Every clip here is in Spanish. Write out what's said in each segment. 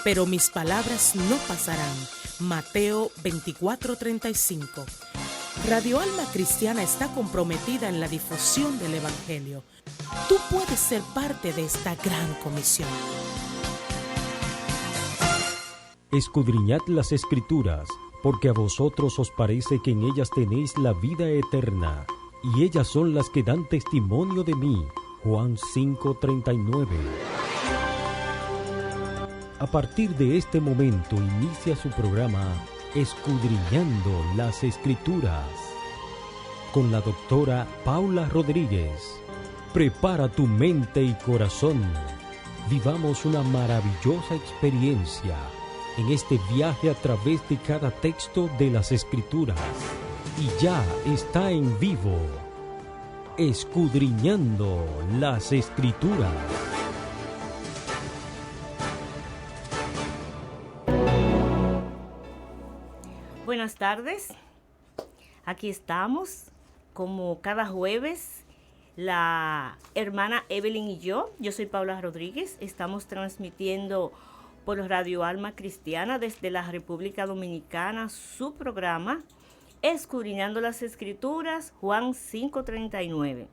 pero mis palabras no pasarán. Mateo 24:35. Radio Alma Cristiana está comprometida en la difusión del Evangelio. Tú puedes ser parte de esta gran comisión. Escudriñad las Escrituras, porque a vosotros os parece que en ellas tenéis la vida eterna, y ellas son las que dan testimonio de mí. Juan 5:39. A partir de este momento inicia su programa Escudriñando las Escrituras, con la doctora Paula Rodríguez. Prepara tu mente y corazón. Vivamos una maravillosa experiencia en este viaje a través de cada texto de las Escrituras. Y ya está en vivo, Escudriñando las Escrituras. Buenas tardes, aquí estamos como cada jueves, la hermana Evelyn y yo soy Paula Rodríguez, estamos transmitiendo por Radio Alma Cristiana desde la República Dominicana su programa Escudriñando las Escrituras, Juan 5:39.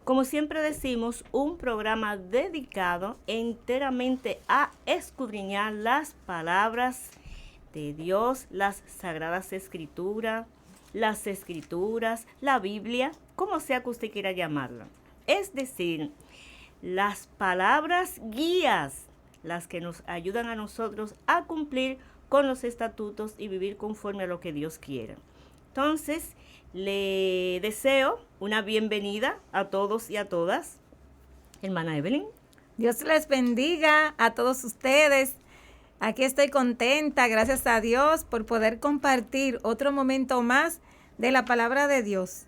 Como siempre decimos, un programa dedicado enteramente a escudriñar las palabras de Dios, las Sagradas Escrituras, la Biblia, como sea que usted quiera llamarla. Es decir, las palabras guías, las que nos ayudan a nosotros a cumplir con los estatutos y vivir conforme a lo que Dios quiera. Entonces, le deseo una bienvenida a todos y a todas. Hermana Evelyn. Dios les bendiga a todos ustedes. Aquí estoy contenta, gracias a Dios, por poder compartir otro momento más de la palabra de Dios.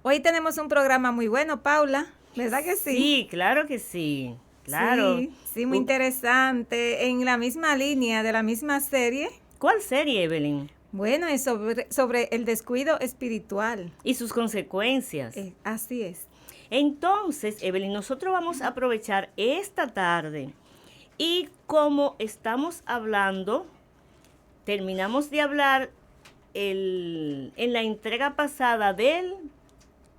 Hoy tenemos un programa muy bueno, Paula, ¿verdad que sí? Sí, claro que sí, claro. Sí, muy interesante, en la misma línea de la misma serie. ¿Cuál serie, Evelyn? Bueno, es sobre el descuido espiritual. Y sus consecuencias. Así es. Entonces, Evelyn, nosotros vamos a aprovechar esta tarde. Y como estamos hablando, terminamos de hablar en la entrega pasada del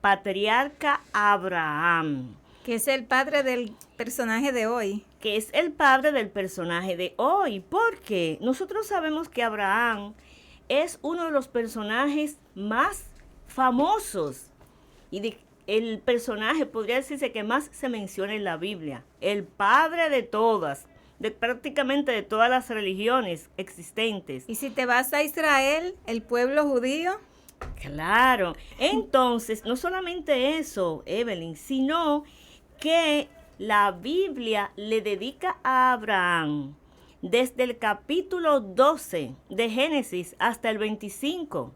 patriarca Abraham. Que es el padre del personaje de hoy. Que es el padre del personaje de hoy. Porque nosotros sabemos que Abraham es uno de los personajes más famosos y el personaje, podría decirse, que más se menciona en la Biblia. El padre de todas, de prácticamente de todas las religiones existentes. Y si te vas a Israel, el pueblo judío. Claro. Entonces, no solamente eso, Evelyn, sino que la Biblia le dedica a Abraham desde el capítulo 12 de Génesis hasta el 25.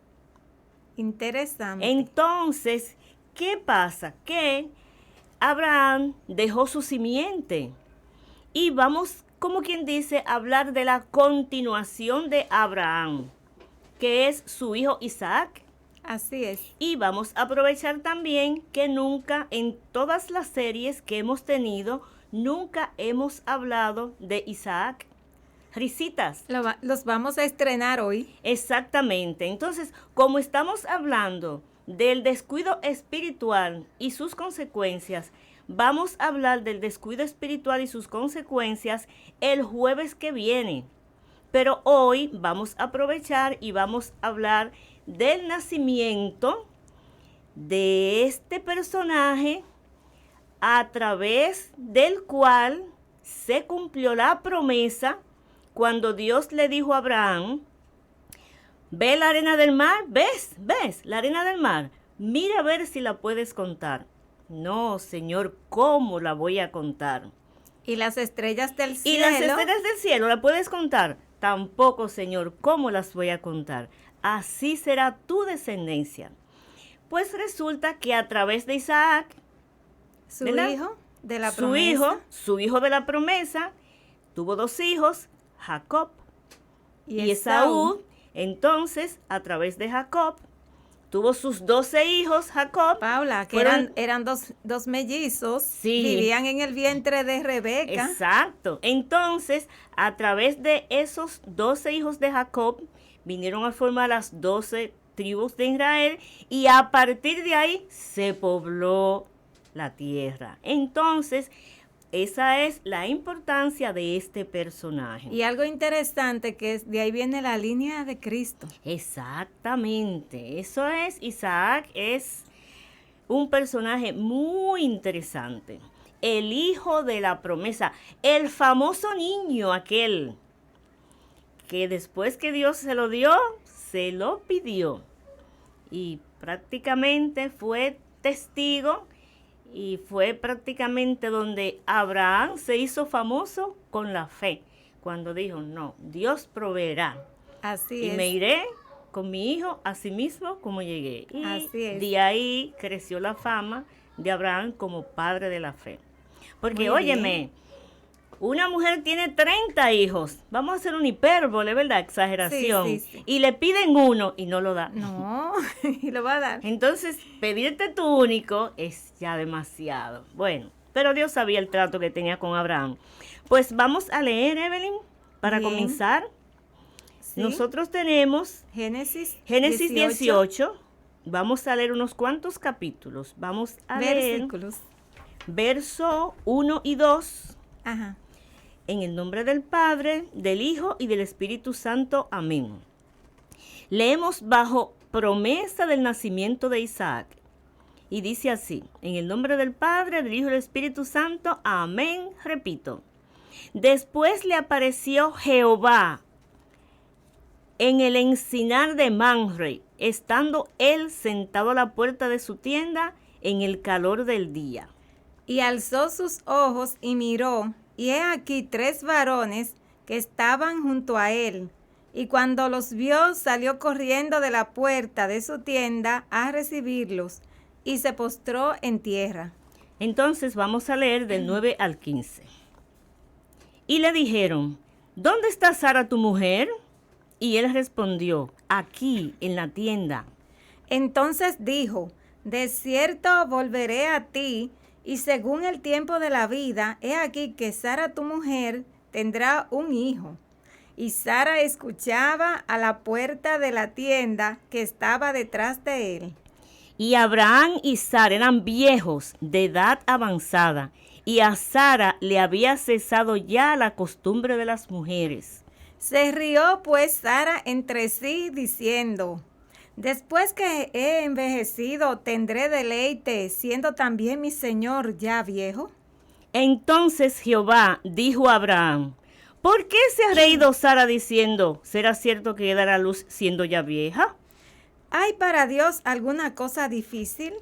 Interesante. Entonces, ¿qué pasa? Que Abraham dejó su simiente. Y vamos, como quien dice, a hablar de la continuación de Abraham, que es su hijo Isaac. Así es. Y vamos a aprovechar también que nunca, en todas las series que hemos tenido, nunca hemos hablado de Isaac. Risitas. Los vamos a estrenar hoy. Exactamente. Entonces, como estamos hablando del descuido espiritual y sus consecuencias, vamos a hablar del descuido espiritual y sus consecuencias el jueves que viene. Pero hoy vamos a aprovechar y vamos a hablar del nacimiento de este personaje a través del cual se cumplió la promesa cuando Dios le dijo a Abraham: ve la arena del mar, ves la arena del mar, mira a ver si la puedes contar. No, Señor, ¿cómo la voy a contar? ¿Y las estrellas del cielo? ¿Y las estrellas del cielo la puedes contar? Tampoco, Señor, ¿cómo las voy a contar? Así será tu descendencia. Pues resulta que a través de Isaac, su hijo de la promesa, su hijo de la promesa, tuvo dos hijos, Jacob y Esaú. Entonces, a través de Jacob, tuvo sus 12 hijos, Jacob. Paula, que eran dos mellizos, sí, vivían en el vientre de Rebeca. Exacto. Entonces, a través de esos 12 hijos de Jacob, vinieron a formar las 12 tribus de Israel y a partir de ahí se pobló la tierra. Entonces, esa es la importancia de este personaje. Y algo interesante que es, de ahí viene la línea de Cristo. Exactamente, eso es, Isaac es un personaje muy interesante. El hijo de la promesa, el famoso niño aquel que después que Dios se lo dio, se lo pidió. Y prácticamente fue testigo y fue prácticamente donde Abraham se hizo famoso con la fe, cuando dijo, no, Dios proveerá. Así y es. Me iré con mi hijo así mismo como llegué. Y así es. De ahí creció la fama de Abraham como padre de la fe. Porque, muy óyeme, bien. Una mujer tiene 30 hijos, vamos a hacer un hipérbole, ¿verdad? Exageración. Sí. Y le piden uno y no lo da. No, y lo va a dar. Entonces, pedirte tu único es ya demasiado. Bueno, pero Dios sabía el trato que tenía con Abraham. Pues vamos a leer, Evelyn, para bien. comenzar. Sí. Nosotros tenemos Génesis 18. Vamos a leer unos cuantos capítulos. Vamos a versículos. leer verso 1 y 2. Ajá. En el nombre del Padre, del Hijo y del Espíritu Santo. Amén. Leemos bajo promesa del nacimiento de Isaac. Y dice así, en el nombre del Padre, del Hijo y del Espíritu Santo. Amén. Repito. Después le apareció Jehová en el encinar de Mamre, estando él sentado a la puerta de su tienda en el calor del día. Y alzó sus ojos y miró, y he aquí 3 varones que estaban junto a él. Y cuando los vio, salió corriendo de la puerta de su tienda a recibirlos, y se postró en tierra. Entonces vamos a leer del 9 al 15. Y le dijeron, ¿dónde está Sara tu mujer? Y él respondió, aquí en la tienda. Entonces dijo, de cierto volveré a ti, y según el tiempo de la vida, he aquí que Sara tu mujer tendrá un hijo. Y Sara escuchaba a la puerta de la tienda que estaba detrás de él. Y Abraham y Sara eran viejos, de edad avanzada, y a Sara le había cesado ya la costumbre de las mujeres. Se rió pues Sara entre sí, diciendo, después que he envejecido, ¿tendré deleite, siendo también mi señor ya viejo? Entonces Jehová dijo a Abraham, ¿por qué se ha reído Sara diciendo, ¿será cierto que dará luz siendo ya vieja? ¿Hay para Dios alguna cosa difícil?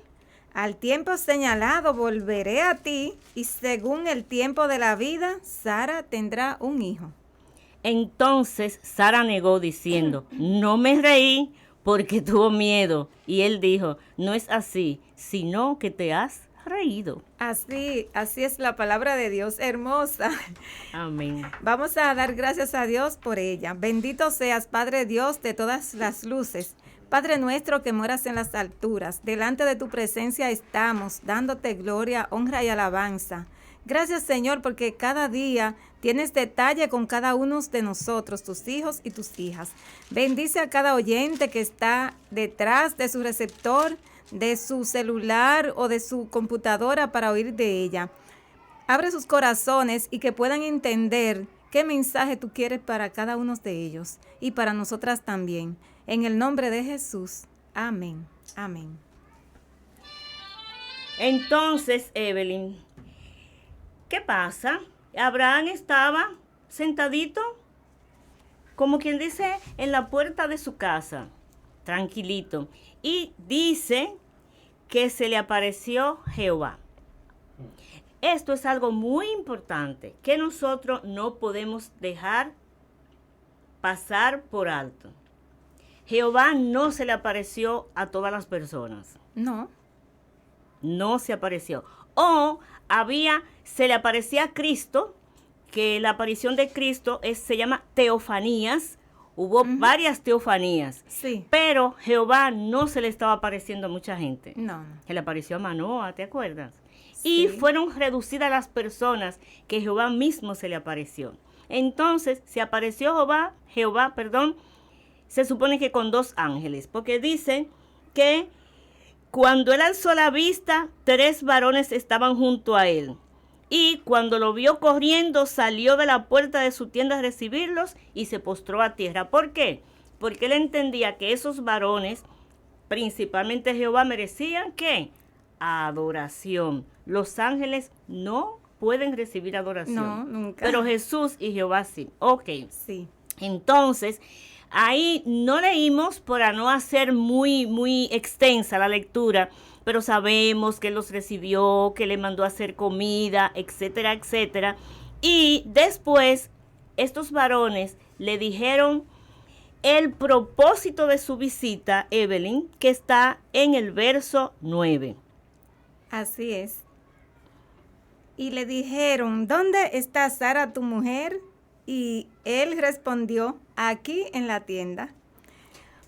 Al tiempo señalado volveré a ti, y según el tiempo de la vida, Sara tendrá un hijo. Entonces Sara negó diciendo, no me reí porque tuvo miedo. Y él dijo, no es así, sino que te has reído. Así es la palabra de Dios, hermosa. Amén. Vamos a dar gracias a Dios por ella. Bendito seas, Padre Dios de todas las luces. Padre nuestro que moras en las alturas, delante de tu presencia estamos, dándote gloria, honra y alabanza. Gracias, Señor, porque cada día tienes detalle con cada uno de nosotros, tus hijos y tus hijas. Bendice a cada oyente que está detrás de su receptor, de su celular o de su computadora para oír de ella. Abre sus corazones y que puedan entender qué mensaje tú quieres para cada uno de ellos y para nosotras también. En el nombre de Jesús. Amén. Amén. Entonces, Evelyn, ¿qué pasa? Abraham estaba sentadito, como quien dice, en la puerta de su casa, tranquilito. Y dice que se le apareció Jehová. Esto es algo muy importante que nosotros no podemos dejar pasar por alto. Jehová no se le apareció a todas las personas. No. No se apareció. O se le aparecía a Cristo, que la aparición de Cristo se llama teofanías, hubo varias teofanías. Sí. Pero Jehová no se le estaba apareciendo a mucha gente. No. Se le apareció a Manoa, ¿te acuerdas? Sí. Y fueron reducidas las personas que Jehová mismo se le apareció. Entonces, se apareció Jehová, se supone que con 2 ángeles, porque dice que cuando él alzó la vista, 3 varones estaban junto a él. Y cuando lo vio corriendo, salió de la puerta de su tienda a recibirlos y se postró a tierra. ¿Por qué? Porque él entendía que esos varones, principalmente Jehová, merecían ¿qué? Adoración. Los ángeles no pueden recibir adoración. No, nunca. Pero Jesús y Jehová sí. Ok. Sí. Entonces, ahí no leímos para no hacer muy extensa la lectura, pero sabemos que los recibió, que le mandó a hacer comida, etcétera, etcétera. Y después, estos varones le dijeron el propósito de su visita, Evelyn, que está en el verso 9. Así es. Y le dijeron, ¿dónde está Sara tu mujer? Y él respondió, aquí en la tienda.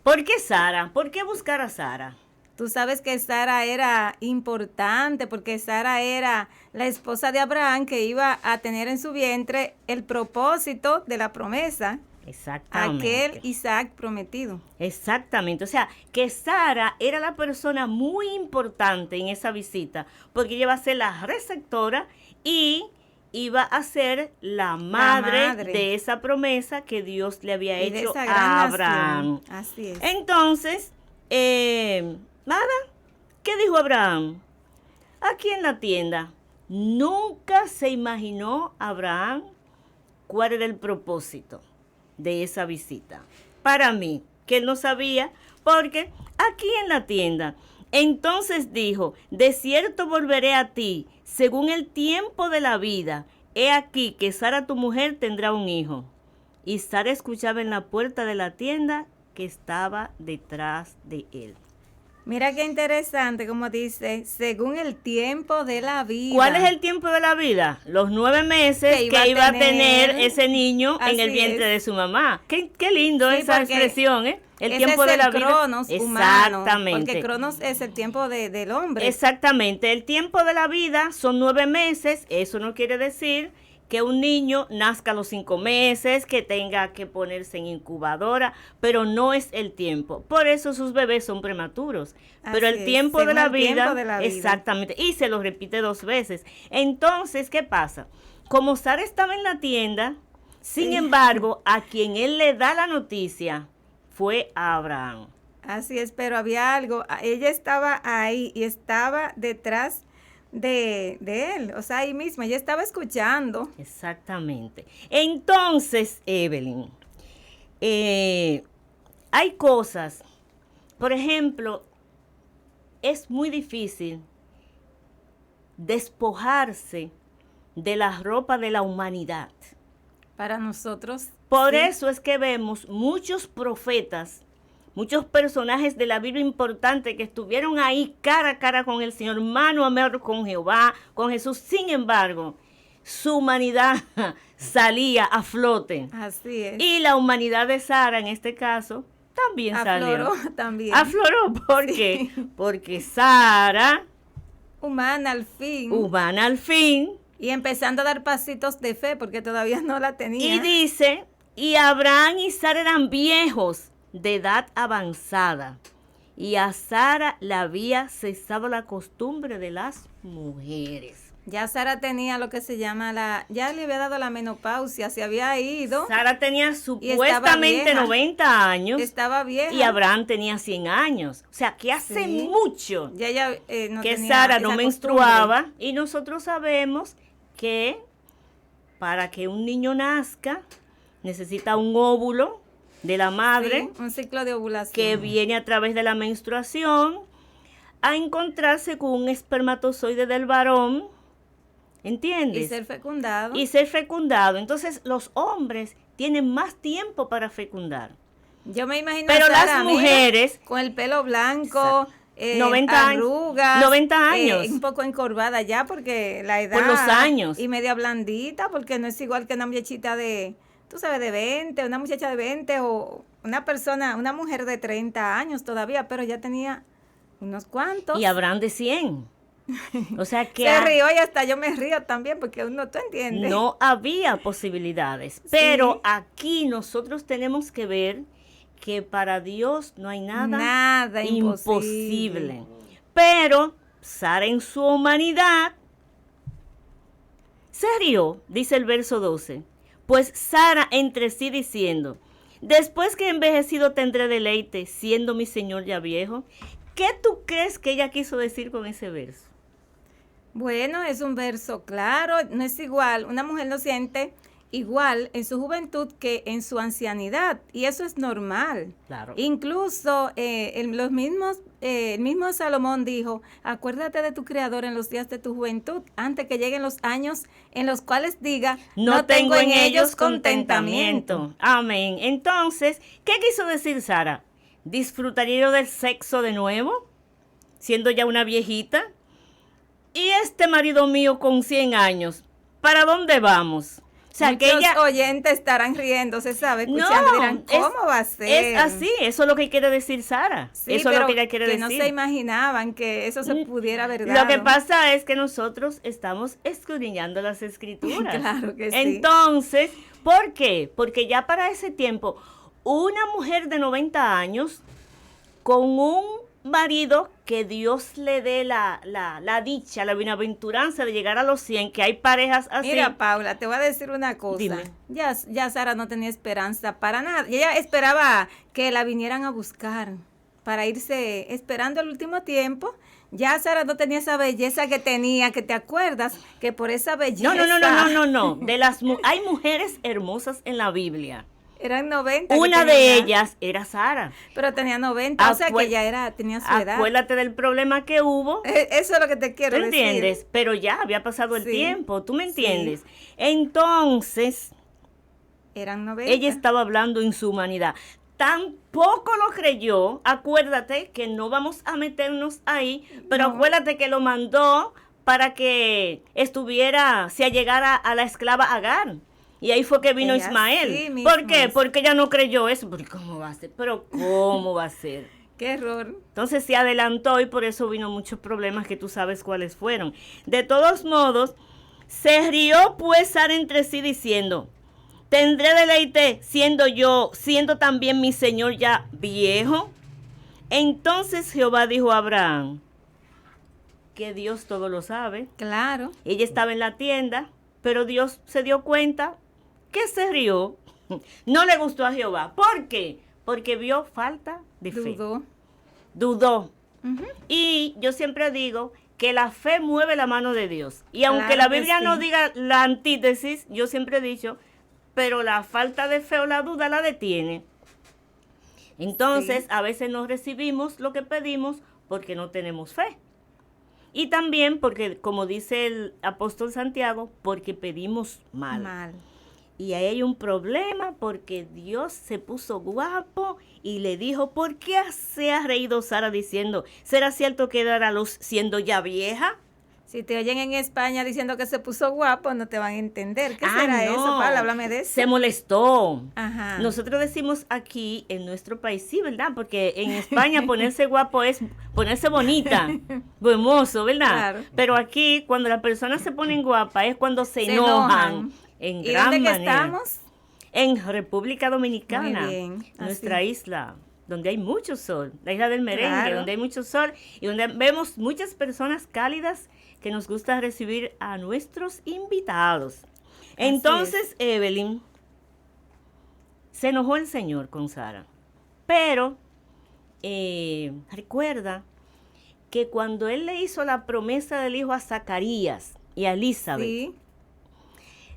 ¿Por qué Sara? ¿Por qué buscar a Sara? Tú sabes que Sara era importante porque Sara era la esposa de Abraham que iba a tener en su vientre el propósito de la promesa. Exactamente. Aquel Isaac prometido. Exactamente, o sea, que Sara era la persona muy importante en esa visita, porque ella iba a ser la receptora y iba a ser la madre de esa promesa que Dios le había hecho a Abraham. Nación. Así es. Entonces, nada, ¿qué dijo Abraham? Aquí en la tienda, nunca se imaginó Abraham cuál era el propósito de esa visita. Para mí, que él no sabía, porque aquí en la tienda. Entonces dijo, de cierto volveré a ti, según el tiempo de la vida. He aquí que Sara tu mujer tendrá un hijo. Y Sara escuchaba en la puerta de la tienda que estaba detrás de él. Mira qué interesante, como dice, según el tiempo de la vida. ¿Cuál es el tiempo de la vida? Los 9 meses que iba a tener ese niño en el vientre de su mamá. Qué lindo esa expresión, ¿eh? El tiempo de la vida. Cronos humano, exactamente. Porque Cronos es el tiempo del hombre. Exactamente. El tiempo de la vida son 9 meses. Eso no quiere decir que un niño nazca a los 5 meses, que tenga que ponerse en incubadora, pero no es el tiempo. Por eso sus bebés son prematuros. Pero el tiempo de la vida, exactamente, y se lo repite 2 veces. Entonces, ¿qué pasa? Como Sara estaba en la tienda, sin embargo, a quien él le da la noticia fue a Abraham. Así es, pero había algo, ella estaba ahí y estaba detrás de él, o sea, ahí mismo, ella estaba escuchando. Exactamente. Entonces, Evelyn, hay cosas, por ejemplo, es muy difícil despojarse de la ropa de la humanidad. Para nosotros. Por eso es que vemos muchos profetas, muchos personajes de la Biblia importantes que estuvieron ahí cara a cara con el Señor, mano a mano con Jehová, con Jesús. Sin embargo, su humanidad salía a flote. Así es. Y la humanidad de Sara, en este caso, también salió. Afloró también. Afloró, ¿por qué? Porque Sara, humana al fin. Y empezando a dar pasitos de fe, porque todavía no la tenía. Y dice, y Abraham y Sara eran viejos, de edad avanzada, y a Sara le había cesado la costumbre de las mujeres. Ya Sara tenía lo que se llama ya le había dado la menopausia, se había ido. Sara tenía supuestamente 90 años. Estaba vieja. Y Abraham tenía 100 años. O sea, que hace mucho ya no que Sara no menstruaba. Y nosotros sabemos que para que un niño nazca necesita un óvulo de la madre, un ciclo de ovulación que viene a través de la menstruación a encontrarse con un espermatozoide del varón, ¿entiendes? Y ser fecundado. Entonces los hombres tienen más tiempo para fecundar. Yo me imagino pero a Sara, las mujeres con el pelo blanco, 90 arrugas, 90 años. Un poco encorvada ya porque la edad. Por los años. Y media blandita porque no es igual que una muchachita de tú sabes, de 20, una muchacha de 20 o una mujer de 30 años todavía, pero ya tenía unos cuantos. Y habrán de 100. O sea que se rió y hasta yo me río también porque uno, ¿tú entiendes? no había posibilidades. Pero aquí nosotros tenemos que ver que para Dios no hay nada imposible. Pero Sara en su humanidad se rió, dice el verso 12. Pues Sara entre sí diciendo, después que he envejecido tendré deleite, siendo mi señor ya viejo. ¿Qué tú crees que ella quiso decir con ese verso? Bueno, es un verso claro, no es igual, una mujer no siente igual en su juventud que en su ancianidad, y eso es normal. Claro. Incluso el mismo Salomón dijo, acuérdate de tu Creador en los días de tu juventud, antes que lleguen los años en los cuales diga, no tengo en ellos contentamiento. Amén. Entonces, ¿qué quiso decir Sara? ¿Disfrutaría yo del sexo de nuevo, siendo ya una viejita? Y este marido mío con 100 años, ¿para dónde vamos? O sea, muchos que ella, oyentes estarán riéndose, ¿sabe? Escuchando, dirán, ¿cómo va a ser? Es así, eso es lo que quiere decir Sara. Sí, eso es lo que ella quiere decir. No se imaginaban que eso se pudiera haber dado. Lo que pasa es que nosotros estamos escudriñando las escrituras. Claro que sí. Entonces, ¿por qué? Porque ya para ese tiempo, una mujer de 90 años con un marido que Dios le dé la dicha, la bienaventuranza de llegar a los 100, que hay parejas así. Mira, Paula, te voy a decir una cosa. Dime. Ya Sara no tenía esperanza para nada. Y ella esperaba que la vinieran a buscar para irse esperando el último tiempo. Ya Sara no tenía esa belleza que tenía, que te acuerdas, que por esa belleza... No. Hay mujeres hermosas en la Biblia. Eran 90. Una de ellas era Sara. Pero tenía 90, o sea que ya tenía su edad. Acuérdate del problema que hubo. Eso es lo que te quiero decir. ¿Tú entiendes? Pero ya había pasado el tiempo, ¿tú me entiendes? Sí. Entonces, eran 90. Ella estaba hablando en su humanidad. Tampoco lo creyó. Acuérdate que no vamos a meternos ahí, pero acuérdate que lo mandó para que se allegara a la esclava Agar. Y ahí fue que vino Ismael. Sí, ¿por qué? Porque ella no creyó eso. ¿Cómo va a ser? Pero ¿cómo va a ser? ¡Qué error! Entonces se adelantó y por eso vino muchos problemas que tú sabes cuáles fueron. De todos modos, se rió pues Sara entre sí diciendo, ¿tendré deleite siendo también mi señor ya viejo? Entonces Jehová dijo a Abraham, que Dios todo lo sabe. Claro. Ella estaba en la tienda, pero Dios se dio cuenta que se rió. No le gustó a Jehová. ¿Por qué? Porque vio falta de fe. Dudó. Uh-huh. Y yo siempre digo que la fe mueve la mano de Dios. Y aunque la Biblia no diga la antítesis, yo siempre he dicho, pero la falta de fe o la duda la detiene. Entonces, a veces no recibimos lo que pedimos porque no tenemos fe. Y también porque, como dice el apóstol Santiago, porque pedimos mal. Y ahí hay un problema porque Dios se puso guapo y le dijo, ¿por qué se ha reído Sara diciendo, ¿será cierto que dará luz siendo ya vieja? Si te oyen en España diciendo que se puso guapo, no te van a entender. ¿Qué será eso, Pablo? Háblame de eso. Se molestó. Ajá. Nosotros decimos aquí en nuestro país, sí, ¿verdad? Porque en España ponerse guapo es ponerse bonita, hermoso, ¿verdad? Claro. Pero aquí, cuando las personas se ponen guapas, es cuando se enojan. En ¿Y gran dónde manera. estamos? En República Dominicana. Muy bien. Nuestra isla, donde hay mucho sol. La isla del merengue, claro. Donde hay mucho sol y donde vemos muchas personas cálidas que nos gusta recibir a nuestros invitados. Entonces, Evelyn, se enojó el Señor con Sara. Pero recuerda que cuando Él le hizo la promesa del hijo a Zacarías y a Elizabeth,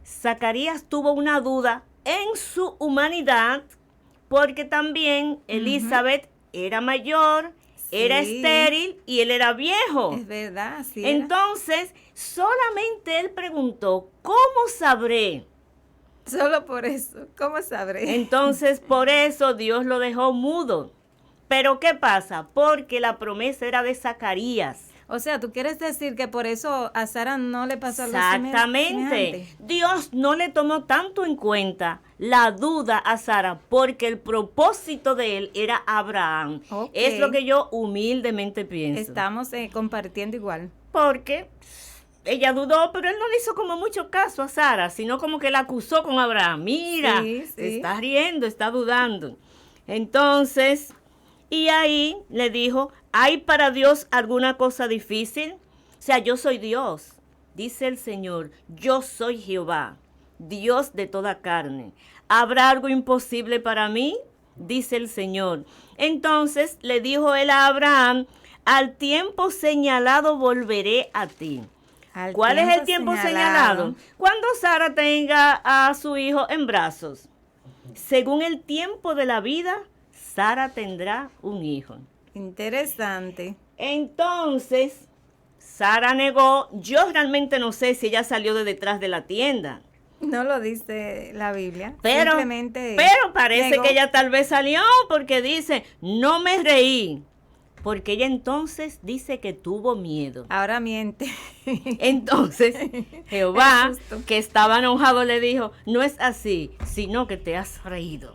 Zacarías tuvo una duda en su humanidad porque también Elizabeth era mayor, era estéril y él era viejo. Es verdad, sí. Entonces, solamente él preguntó, ¿cómo sabré? Solo por eso, ¿cómo sabré? Entonces, por eso Dios lo dejó mudo. Pero, ¿qué pasa? Porque la promesa era de Zacarías. O sea, ¿tú quieres decir que por eso a Sara no le pasó algo semejante? Dios no le tomó tanto en cuenta la duda a Sara, porque el propósito de él era Abraham. Okay. Es lo que yo humildemente pienso. Estamos compartiendo igual. Porque ella dudó, pero él no le hizo como mucho caso a Sara, sino como que la acusó con Abraham. Mira, se está riendo, está dudando. Entonces, y ahí le dijo, ¿hay para Dios alguna cosa difícil? O sea, yo soy Dios, dice el Señor, yo soy Jehová, Dios de toda carne. ¿Habrá algo imposible para mí? Dice el Señor. Entonces le dijo él a Abraham, al tiempo señalado volveré a ti. ¿Cuál es el tiempo señalado? Cuando Sara tenga a su hijo en brazos. Según el tiempo de la vida, Sara tendrá un hijo. Interesante. Entonces, Sara negó. Yo realmente no sé si ella salió de detrás de la tienda. No lo dice la Biblia. Pero parece negó. Que ella tal vez salió porque dice, no me reí. Porque ella entonces dice que tuvo miedo. Ahora miente. Entonces, Jehová, que estaba enojado, le dijo, no es así, sino que te has reído.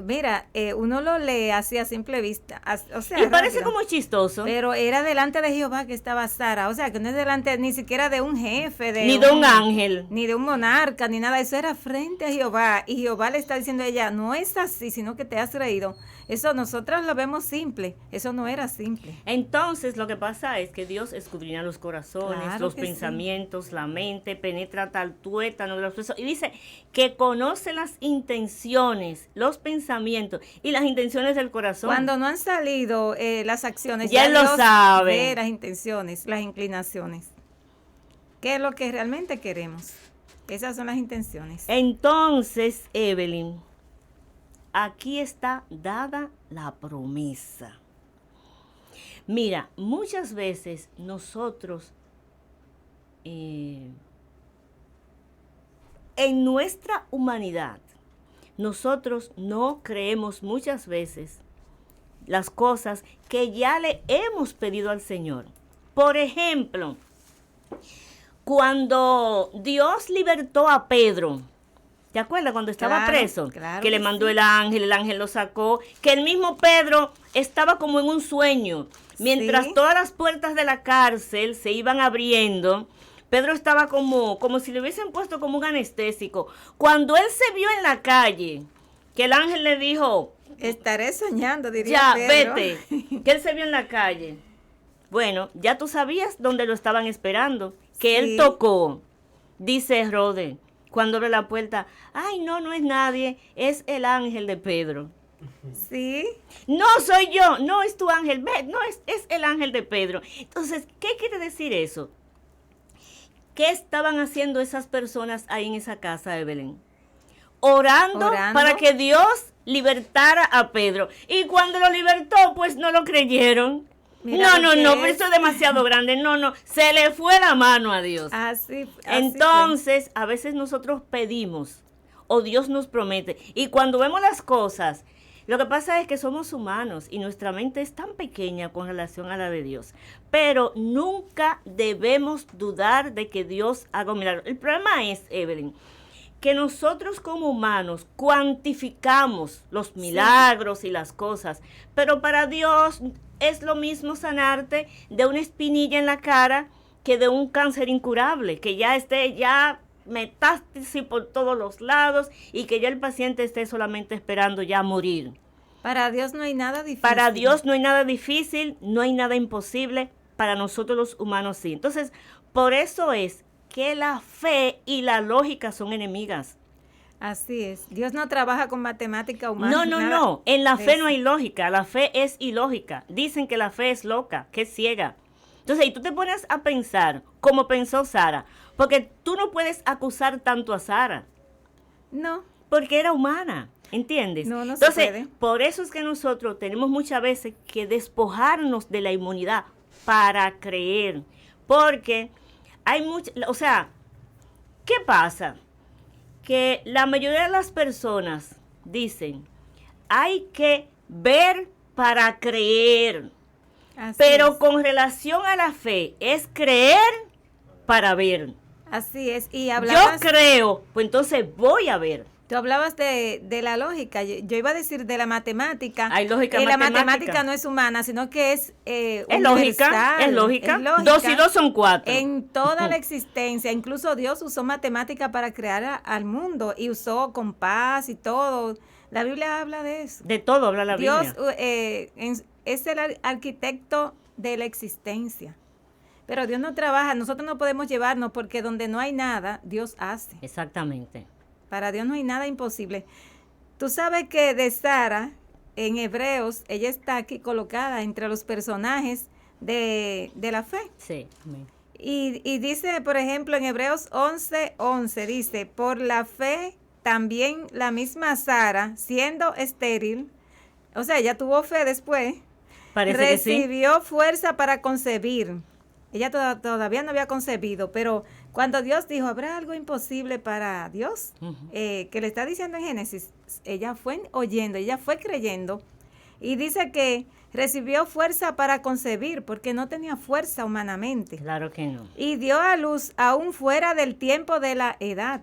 Mira, uno lo lee así a simple vista. O sea, y parece rápido, como chistoso. Pero era delante de Jehová que estaba Sara. O sea, que no es delante ni siquiera de un jefe. Ni de un ángel. Ni de un monarca, ni nada. Eso era frente a Jehová. Y Jehová le está diciendo a ella, no es así, sino que te has reído. Eso nosotros lo vemos simple. Eso no era simple. Entonces, lo que pasa es que Dios escudriña los corazones, claro, los pensamientos, sí, la mente, penetra tal tuétano de los huesos. Y dice que conoce las intenciones, los pensamientos y las intenciones del corazón. Cuando no han salido las acciones, ya Él lo sabe. Ve las intenciones, las inclinaciones. ¿Qué es lo que realmente queremos? Esas son las intenciones. Entonces, Evelyn, aquí está dada la promesa. Mira, muchas veces nosotros en nuestra humanidad, nosotros no creemos muchas veces las cosas que ya le hemos pedido al Señor. Por ejemplo, cuando Dios libertó a Pedro, ¿te acuerdas cuando estaba preso? Claro que le mandó el ángel lo sacó, que el mismo Pedro estaba como en un sueño. Mientras todas las puertas de la cárcel se iban abriendo, Pedro estaba como si le hubiesen puesto como un anestésico. Cuando él se vio en la calle, que el ángel le dijo, estaré soñando, diría Pedro. Vete, que él se vio en la calle. Bueno, ya tú sabías dónde lo estaban esperando, que él tocó, dice Rode, cuando abre la puerta, ay, no es nadie, es el ángel de Pedro. Sí. No soy yo, no es tu ángel, no es el ángel de Pedro. Entonces, ¿qué quiere decir eso? ¿Qué estaban haciendo esas personas ahí en esa casa, Evelyn? Orando para que Dios libertara a Pedro. Y cuando lo libertó, pues no lo creyeron. Mira, no, pero eso es demasiado grande. No, se le fue la mano a Dios. Así Entonces, a veces nosotros pedimos o Dios nos promete. Y cuando vemos las cosas, lo que pasa es que somos humanos y nuestra mente es tan pequeña con relación a la de Dios. Pero nunca debemos dudar de que Dios haga un milagro. El problema es, Evelyn, que nosotros como humanos cuantificamos los milagros y las cosas, pero para Dios es lo mismo sanarte de una espinilla en la cara que de un cáncer incurable, que ya esté metástasis por todos los lados y que ya el paciente esté solamente esperando ya morir. Para Dios no hay nada difícil. Para Dios no hay nada difícil, no hay nada imposible, para nosotros los humanos sí. Entonces, por eso es que la fe y la lógica son enemigas. Así es. Dios no trabaja con matemática humana. No. En la fe no hay lógica. La fe es ilógica. Dicen que la fe es loca, que es ciega. Entonces, y tú te pones a pensar como pensó Sara, porque tú no puedes acusar tanto a Sara. No. Porque era humana, ¿entiendes? No Entonces, se puede. Por eso es que nosotros tenemos muchas veces que despojarnos de la inmunidad para creer. Porque hay ¿qué pasa? Que la mayoría de las personas dicen, hay que ver para creer. Pero con relación a la fe, es creer para ver. Así es. Y yo creo, pues entonces voy a ver. Tú hablabas de la lógica, yo iba a decir de la matemática. Hay lógica la matemática. matemática no es humana, sino que es lógica, es lógica. 2 y 2 son 4. En toda la existencia, incluso Dios usó matemática para crear al mundo y usó compás y todo. La Biblia habla de eso. De todo habla la Biblia. Dios es el arquitecto de la existencia. Pero Dios no trabaja, nosotros no podemos llevarnos porque donde no hay nada, Dios hace. Exactamente. Para Dios no hay nada imposible. Tú sabes que de Sara, en Hebreos, ella está aquí colocada entre los personajes de la fe. Sí, amén. Y dice, por ejemplo, en Hebreos 11:11, dice, por la fe también la misma Sara, siendo estéril, o sea, ella tuvo fe después, recibió fuerza para concebir. Ella todavía no había concebido, pero cuando Dios dijo, ¿habrá algo imposible para Dios? Que le está diciendo en Génesis, ella fue oyendo, ella fue creyendo, y dice que recibió fuerza para concebir, porque no tenía fuerza humanamente. Claro que no. Y dio a luz aún fuera del tiempo de la edad.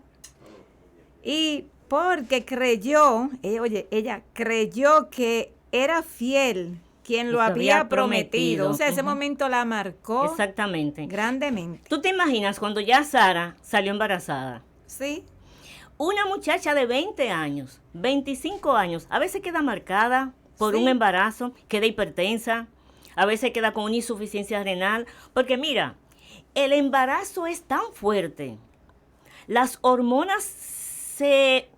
Y porque creyó, ella creyó que era fiel quien lo había prometido. O sea, ese momento la marcó. Exactamente. Grandemente. ¿Tú te imaginas cuando ya Sara salió embarazada? Sí. Una muchacha de 20 años, 25 años, a veces queda marcada por Sí. un embarazo, queda hipertensa, a veces queda con una insuficiencia renal, porque mira, el embarazo es tan fuerte, las hormonas se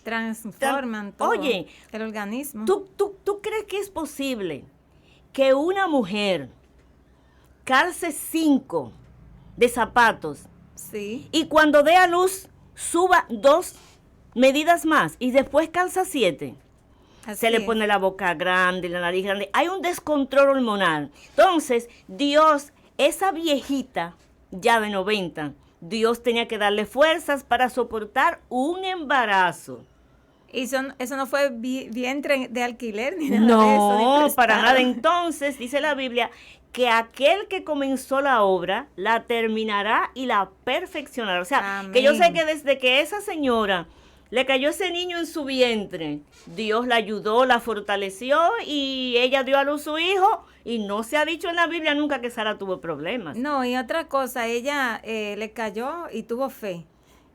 Transforman todo. Oye, el organismo. ¿Tú crees que es posible que una mujer calce 5 de zapatos Sí. y cuando dé a luz suba 2 medidas más y después calza 7? Así Se le es. pone la boca grande, la nariz grande. Hay un descontrol hormonal. Entonces, Dios, esa viejita ya de 90, Dios tenía que darle fuerzas para soportar un embarazo. Y eso no fue vientre de alquiler ni nada de eso. No, ni para prestado. nada. Entonces, dice la Biblia, que aquel que comenzó la obra, la terminará y la perfeccionará. O sea, Amén. que yo sé que desde que esa señora le cayó ese niño en su vientre, Dios la ayudó, la fortaleció y ella dio a luz su hijo y no se ha dicho en la Biblia nunca que Sara tuvo problemas. No, y otra cosa, ella le cayó y tuvo fe.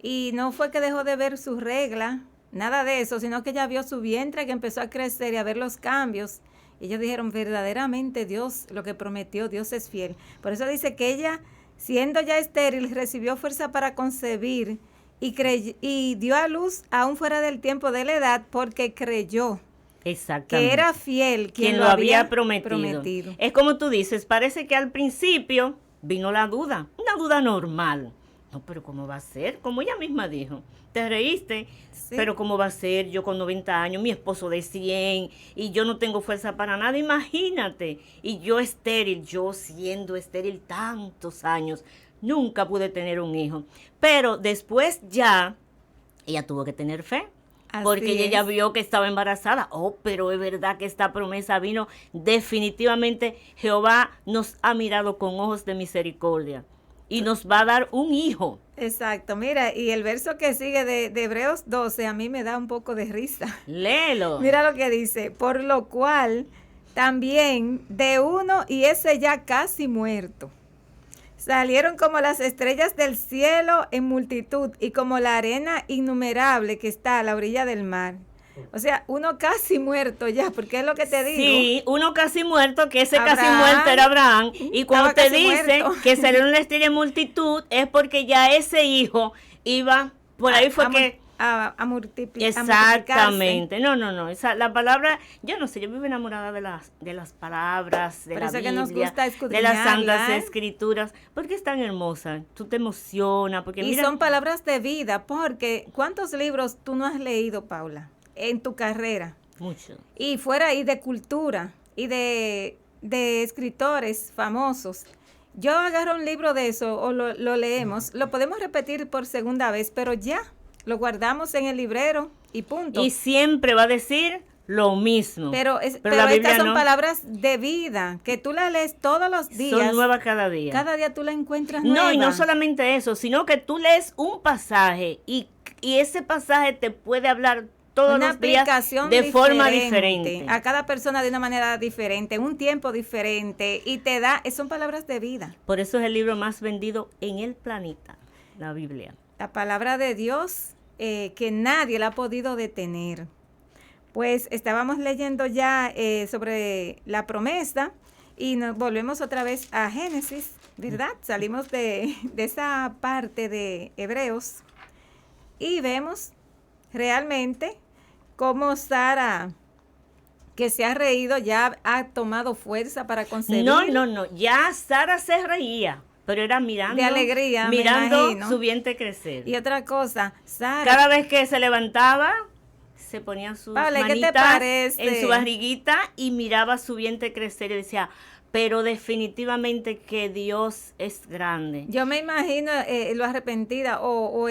Y no fue que dejó de ver su regla, nada de eso, sino que ella vio su vientre que empezó a crecer y a ver los cambios. Y ellos dijeron, verdaderamente Dios, lo que prometió, Dios es fiel. Por eso dice que ella, siendo ya estéril, recibió fuerza para concebir y dio a luz aún fuera del tiempo de la edad porque creyó Exactamente. que era fiel quien lo había prometido. Es como tú dices, parece que al principio vino la duda, una duda normal. No, pero ¿cómo va a ser? Como ella misma dijo, te reíste, Sí. pero ¿cómo va a ser? Yo con 90 años, mi esposo de 100 y yo no tengo fuerza para nada, imagínate. Y yo estéril, yo siendo estéril tantos años, nunca pude tener un hijo. Pero después ya, ella tuvo que tener fe. Así Porque ella es. vio que estaba embarazada. Oh, pero es verdad que esta promesa vino. Definitivamente Jehová nos ha mirado con ojos de misericordia y nos va a dar un hijo. Exacto, mira, y el verso que sigue de Hebreos 12 a mí me da un poco de risa. Léelo. Mira lo que dice, por lo cual también de uno y ese ya casi muerto. Salieron como las estrellas del cielo en multitud y como la arena innumerable que está a la orilla del mar. O sea, uno casi muerto ya, porque es lo que te digo. Sí, uno casi muerto, que ese casi Abraham muerto era Abraham. Y cuando estaba te casi dice muerto. que salieron la estrella en multitud, es porque ya ese hijo iba, por ahí fue que... a multiplicarse. Exactamente. No. La palabra, yo no sé, yo vivo enamorada de las palabras, de Por la eso Biblia, que nos gusta de las santas escudriñarla, ¿eh? escrituras, porque es tan hermosa. Tú te emocionas, porque Y mira, son palabras de vida, porque ¿cuántos libros tú no has leído, Paula, en tu carrera? mucho. Y fuera ahí de cultura y de escritores famosos. Yo agarro un libro de eso o lo leemos, lo podemos repetir por segunda vez, pero ya lo guardamos en el librero y punto. Y siempre va a decir lo mismo. pero la Biblia estas son no. palabras de vida, que tú las lees todos los días. Son nuevas cada día. Cada día tú la encuentras No, nueva. y no solamente eso, sino que tú lees un pasaje y Y ese pasaje te puede hablar todos una los días aplicación de forma diferente. A cada persona de una manera diferente, un tiempo diferente, y te da, son palabras de vida. Por eso es el libro más vendido en el planeta, la Biblia. La palabra de Dios, que nadie la ha podido detener. Pues estábamos leyendo ya sobre la promesa y nos volvemos otra vez a Génesis, ¿verdad? Salimos de esa parte de Hebreos y vemos realmente cómo Sara, que se ha reído, ya ha tomado fuerza para concebir. No, ya Sara se reía, pero era mirando. De alegría, mirando me imagino. su vientre crecer. Y otra cosa, Sara. Cada vez que se levantaba, se ponía sus Vale, ¿qué te manitas parece? en su barriguita y miraba su vientre crecer y decía, pero definitivamente que Dios es grande. Yo me imagino lo arrepentida o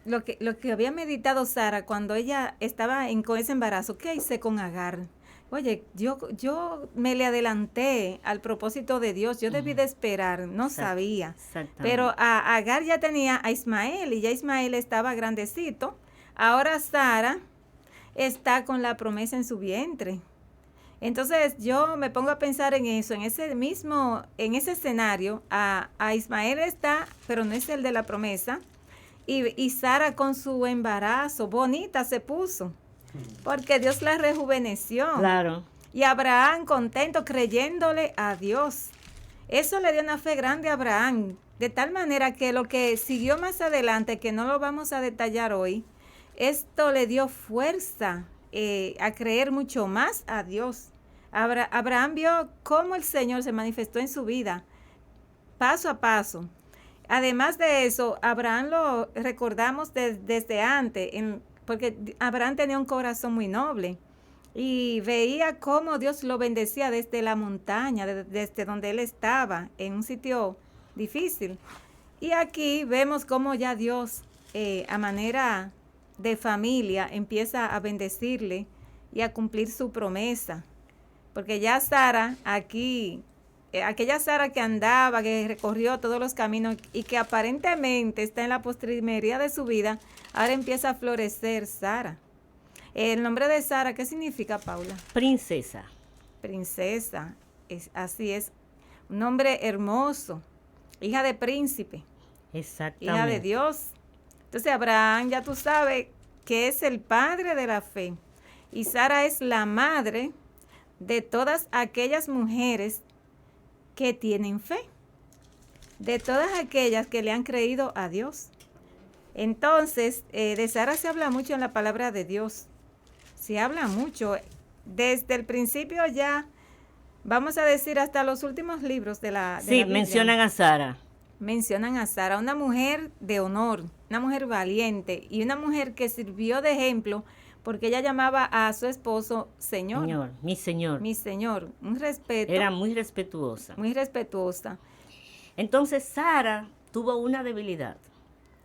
lo que había meditado Sara cuando ella estaba con ese embarazo. ¿Qué hice con Agar? Oye, yo me le adelanté al propósito de Dios. Yo debí de esperar, no sabía. Pero a Agar ya tenía a Ismael y ya Ismael estaba grandecito. Ahora Sara está con la promesa en su vientre. Entonces yo me pongo a pensar en eso, en ese escenario, a Ismael está, pero no es el de la promesa, y Sara con su embarazo, bonita se puso, porque Dios la rejuveneció. Claro. Y Abraham contento, creyéndole a Dios. Eso le dio una fe grande a Abraham, de tal manera que lo que siguió más adelante, que no lo vamos a detallar hoy, esto le dio fuerza a creer mucho más a Dios. Abraham vio cómo el Señor se manifestó en su vida, paso a paso. Además de eso, Abraham lo recordamos desde antes, porque Abraham tenía un corazón muy noble y veía cómo Dios lo bendecía desde la montaña, desde donde él estaba, en un sitio difícil. Y aquí vemos cómo ya Dios, a manera de familia, empieza a bendecirle y a cumplir su promesa. Porque ya Sara, aquella Sara que andaba, que recorrió todos los caminos y que aparentemente está en la postrimería de su vida, ahora empieza a florecer Sara. El nombre de Sara, ¿qué significa, Paula? Princesa. Princesa, así es. Un nombre hermoso, hija de príncipe. Exactamente. Hija de Dios. Entonces Abraham, ya tú sabes que es el padre de la fe. Y Sara es la madre de todas aquellas mujeres que tienen fe. De todas aquellas que le han creído a Dios. Entonces, de Sara se habla mucho en la palabra de Dios. Se habla mucho. Desde el principio ya, vamos a decir hasta los últimos libros de la Biblia. Mencionan a Sara. Mencionan a Sara, una mujer de honor, una mujer valiente y una mujer que sirvió de ejemplo porque ella llamaba a su esposo Señor. Señor, mi Señor. Mi Señor, un respeto. Era muy respetuosa. Muy respetuosa. Entonces Sara tuvo una debilidad.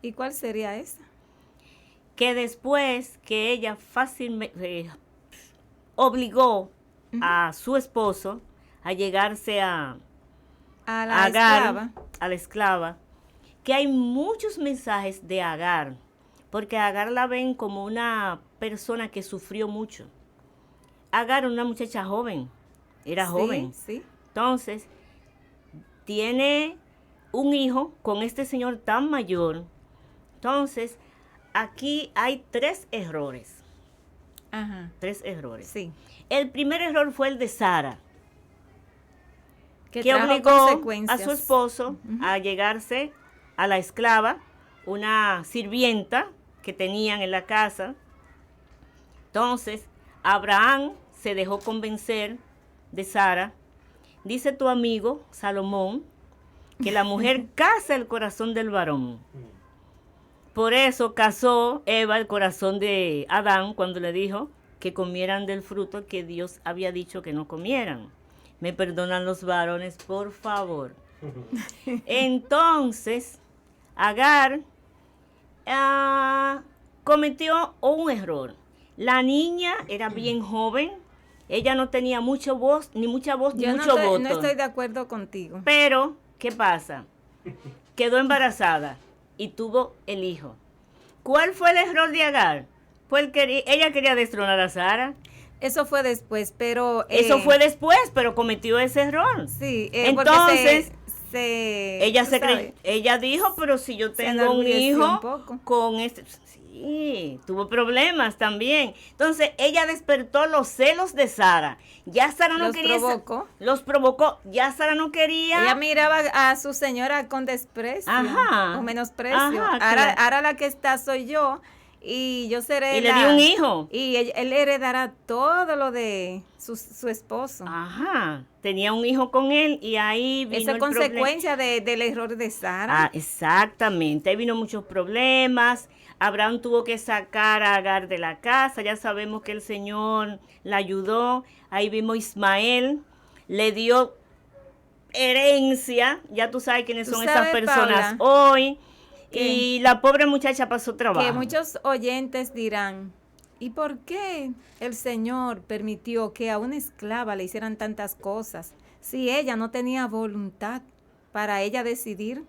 ¿Y cuál sería esa? Que después que ella fácilmente obligó a su esposo a llegarse a la Agar, esclava. A la esclava, que hay muchos mensajes de Agar, porque a Agar la ven como una persona que sufrió mucho. Agar, una muchacha joven, era joven. Sí. Entonces, tiene un hijo con este señor tan mayor. Entonces, aquí hay 3 errores. Ajá. 3 errores. Sí. El primer error fue el de Sara, que trajo obligó a consecuencias. su esposo a llegarse a la esclava, una sirvienta que tenían en la casa. Entonces, Abraham se dejó convencer de Sara. Dice tu amigo Salomón que la mujer casa el corazón del varón. Por eso casó Eva el corazón de Adán cuando le dijo que comieran del fruto que Dios había dicho que no comieran. Me perdonan los varones, por favor. Entonces, Agar cometió un error. La niña era bien joven. Ella no tenía mucha voz, ni mucho voto. No estoy de acuerdo contigo. Pero, ¿qué pasa? Quedó embarazada y tuvo el hijo. ¿Cuál fue el error de Agar? Ella quería destronar a Sara. Eso fue después, pero... Eso fue después, pero cometió ese error. Sí, entonces... Ella ella dijo, pero si yo tengo un hijo con este... Sí, tuvo problemas también. Entonces, ella despertó los celos de Sara. Ya Sara no quería... Los provocó. Ya Sara no quería... Ella miraba a su señora con desprecio. Ajá. O menosprecio. Ajá, ahora la que está soy yo. Y yo seré y le dio un hijo. Y él heredará todo lo de su esposo. Ajá. Tenía un hijo con él y ahí vino esa consecuencia del error de Sara. Exactamente. Ahí vino muchos problemas. Abraham tuvo que sacar a Agar de la casa. Ya sabemos que el Señor la ayudó. Ahí vimos Ismael. Le dio herencia. Ya tú sabes quiénes son esas personas, Paula, hoy. Y la pobre muchacha pasó trabajo. Que muchos oyentes dirán, ¿y por qué el Señor permitió que a una esclava le hicieran tantas cosas si ella no tenía voluntad para ella decidir?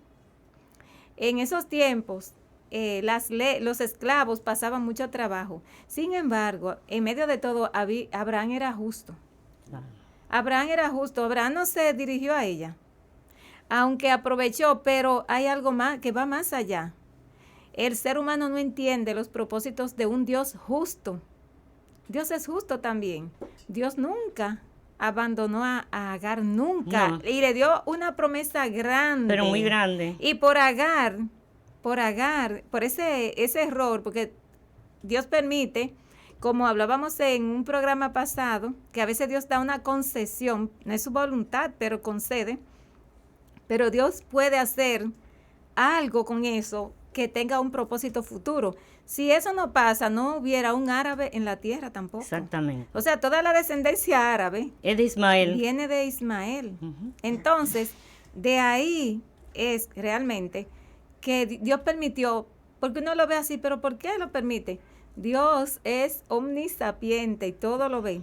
En esos tiempos, los esclavos pasaban mucho trabajo. Sin embargo, en medio de todo, Abraham era justo. Abraham era justo. Abraham no se dirigió a ella, aunque aprovechó, pero hay algo más que va más allá. El ser humano no entiende los propósitos de un Dios justo. Dios es justo también. Dios nunca abandonó a Agar, nunca. No. Y le dio una promesa grande. Pero muy grande. Y por Agar, por ese error, porque Dios permite, como hablábamos en un programa pasado, que a veces Dios da una concesión, no es su voluntad, pero concede. Pero Dios puede hacer algo con eso que tenga un propósito futuro. Si eso no pasa, no hubiera un árabe en la tierra tampoco. Exactamente. O sea, toda la descendencia árabe es de Ismael. Viene de Ismael. Entonces, de ahí es realmente que Dios permitió, porque uno lo ve así, pero ¿por qué lo permite? Dios es omnisapiente y todo lo ve.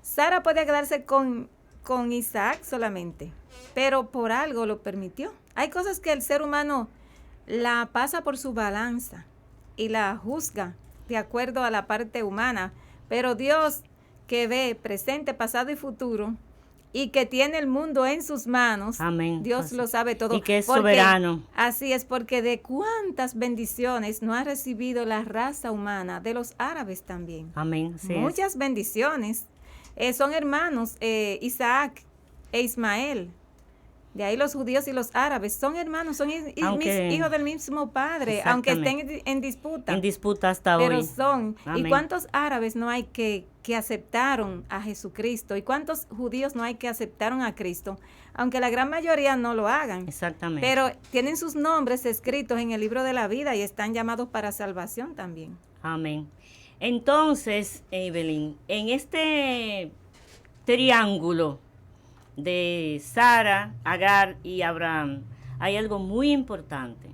Sara podía quedarse con Isaac solamente, pero por algo lo permitió. Hay cosas que el ser humano la pasa por su balanza y la juzga de acuerdo a la parte humana, pero Dios, que ve presente, pasado y futuro y que tiene el mundo en sus manos, amén, Dios así. Lo sabe todo. Y que es soberano. Así es, porque de cuántas bendiciones no ha recibido la raza humana, de los árabes también. Amén. Muchas bendiciones. Son hermanos, Isaac e Ismael. De ahí los judíos y los árabes son hermanos, son hijos del mismo padre, aunque estén en disputa. En disputa hasta pero hoy. Pero son. Amén. ¿Y cuántos árabes no hay que aceptaron a Jesucristo? ¿Y cuántos judíos no hay que aceptaron a Cristo? Aunque la gran mayoría no lo hagan. Exactamente. Pero tienen sus nombres escritos en el libro de la vida y están llamados para salvación también. Amén. Entonces, Evelyn, en este triángulo de Sara, Agar y Abraham, hay algo muy importante,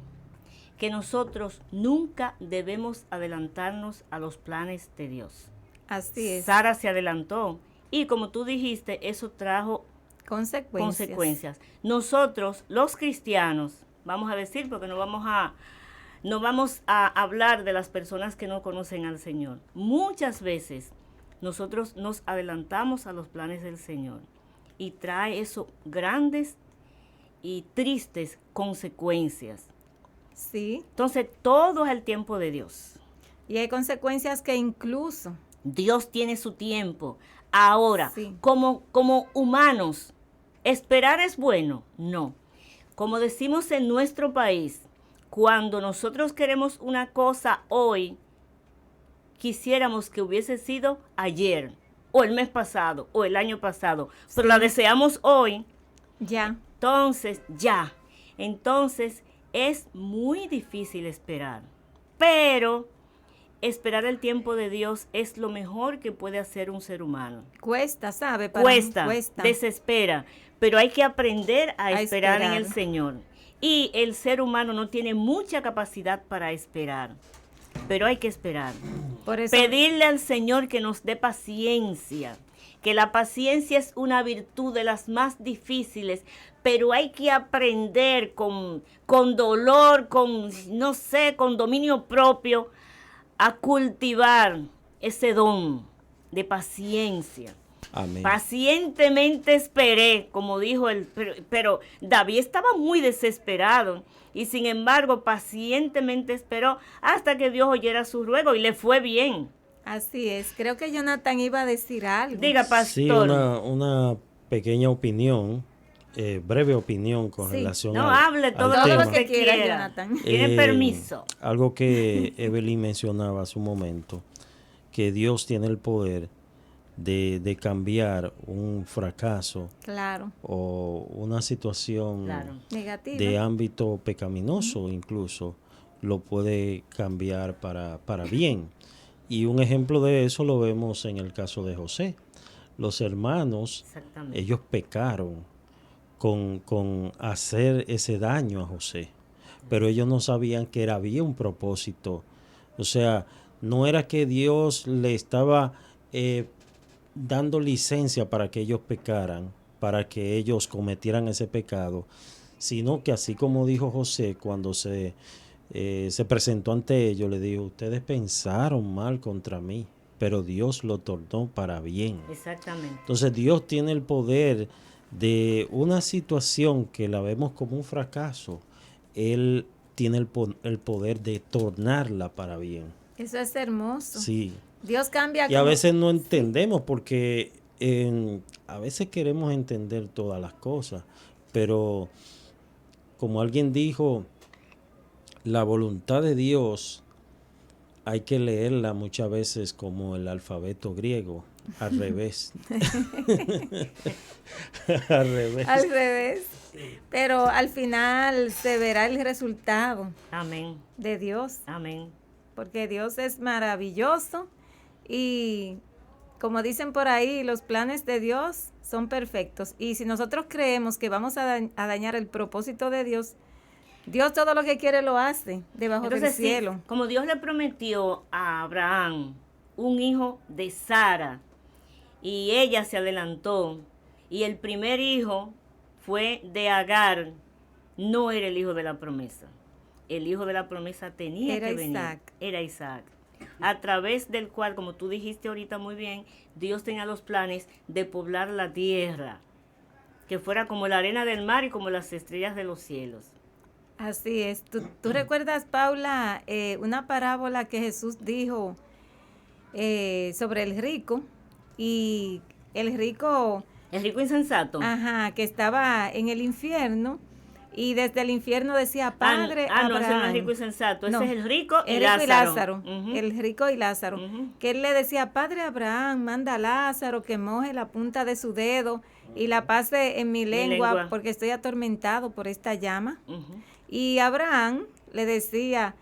que nosotros nunca debemos adelantarnos a los planes de Dios. Así es. Sara se adelantó y como tú dijiste, eso trajo consecuencias. Nosotros, los cristianos, vamos a decir, porque no vamos a hablar de las personas que no conocen al Señor. Muchas veces nosotros nos adelantamos a los planes del Señor y trae eso grandes y tristes consecuencias. Sí. Entonces, todo es el tiempo de Dios. Y hay consecuencias que incluso Dios tiene su tiempo. Ahora, sí. como humanos, ¿esperar es bueno? No. Como decimos en nuestro país, cuando nosotros queremos una cosa hoy, quisiéramos que hubiese sido ayer, o el mes pasado, o el año pasado, pero la deseamos hoy. Ya. Entonces, es muy difícil esperar, pero esperar el tiempo de Dios es lo mejor que puede hacer un ser humano. Cuesta, ¿sabe? Cuesta, desespera, pero hay que aprender a esperar en el Señor. Y el ser humano no tiene mucha capacidad para esperar. pero hay que esperar. Por eso, Pedirle al Señor que nos dé paciencia, que la paciencia es una virtud de las más difíciles, pero hay que aprender con dolor, no sé, con dominio propio, a cultivar ese don de paciencia. Amén. Pacientemente esperé, como dijo él, pero David estaba muy desesperado y sin embargo pacientemente esperó hasta que Dios oyera su ruego y le fue bien. así es. Creo que Jonathan iba a decir algo. Diga, pastor. Sí, una pequeña opinión, breve opinión con Sí, relación no, al, hable al todo tema. lo que quiera, Jonathan. Tiene permiso. Algo que Evelyn mencionaba hace un momento, que Dios tiene el poder de cambiar un fracaso Claro, o una situación Claro. negativa. de ámbito pecaminoso, incluso lo puede cambiar para bien. Y un ejemplo de eso lo vemos en el caso de José. Los hermanos, Exactamente. ellos pecaron con hacer ese daño a José, pero ellos no sabían que había un propósito. O sea, no era que Dios le estaba dando licencia para que ellos pecaran, para que ellos cometieran ese pecado, sino que así como dijo José cuando se presentó ante ellos, le dijo: ustedes pensaron mal contra mí, pero Dios lo tornó para bien. Exactamente. Entonces Dios tiene el poder de una situación que la vemos como un fracaso. Él tiene el poder de tornarla para bien. Eso es hermoso. Sí. Dios cambia. Y a como- veces no entendemos porque a veces queremos entender todas las cosas, pero como alguien dijo, la voluntad de Dios hay que leerla muchas veces como el alfabeto griego, al revés. Al revés. Al revés. Pero al final se verá el resultado Amén. de Dios, Amén. porque Dios es maravilloso y como dicen por ahí, los planes de Dios son perfectos. Y si nosotros creemos que vamos a dañar el propósito de Dios, Dios todo lo que quiere lo hace debajo del Entonces, sí, cielo. como Dios le prometió a Abraham un hijo de Sara y ella se adelantó y el primer hijo fue de Agar, no era el hijo de la promesa. El hijo de la promesa tenía Era que venir. Isaac. Era Isaac. A través del cual, como tú dijiste ahorita muy bien, Dios tenía los planes de poblar la tierra, que fuera como la arena del mar y como las estrellas de los cielos. Así es. ¿Tú recuerdas, Paula, una parábola que Jesús dijo sobre el rico? Y el rico, El rico insensato. ajá, que estaba en el infierno y desde el infierno decía, Padre no, ese no es Abraham. el rico insensato, ese No, es el rico y el rico y Lázaro. Lázaro, el rico y Lázaro, Ujú. que él le decía, Padre Abraham, manda a Lázaro que moje la punta de su dedo y la pase en mi lengua porque estoy atormentado por esta llama. Ujú. Y Abraham le decía,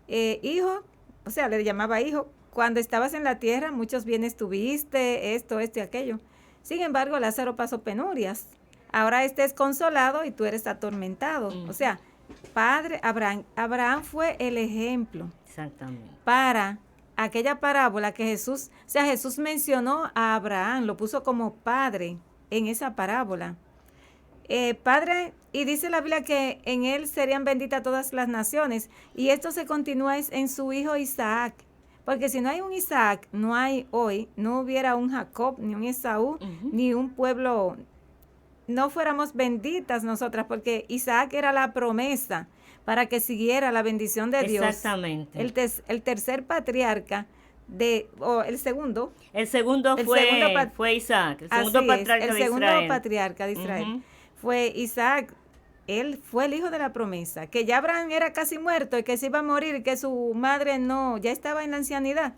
hijo, o sea, le llamaba hijo, cuando estabas en la tierra muchos bienes tuviste, esto y aquello. Sin embargo, Lázaro pasó penurias. Ahora es consolado y tú eres atormentado. O sea, Padre Abraham fue el ejemplo Exactamente. para aquella parábola que Jesús, o sea, Jesús mencionó a Abraham, lo puso como padre en esa parábola. Padre, y dice la Biblia que en él serían benditas todas las naciones, y esto se continúa en su hijo Isaac, porque si no hay un Isaac, no hay hoy, no hubiera un Jacob, ni un Esaú, ni un pueblo, no fuéramos benditas nosotras, porque Isaac era la promesa para que siguiera la bendición de Dios. Exactamente. El tercer patriarca o el segundo. El segundo fue Isaac, el segundo patriarca el de segundo Israel. patriarca de Israel. Ujú. Fue Isaac. Él fue el hijo de la promesa, que ya Abraham era casi muerto y que se iba a morir y que su madre ya estaba en la ancianidad.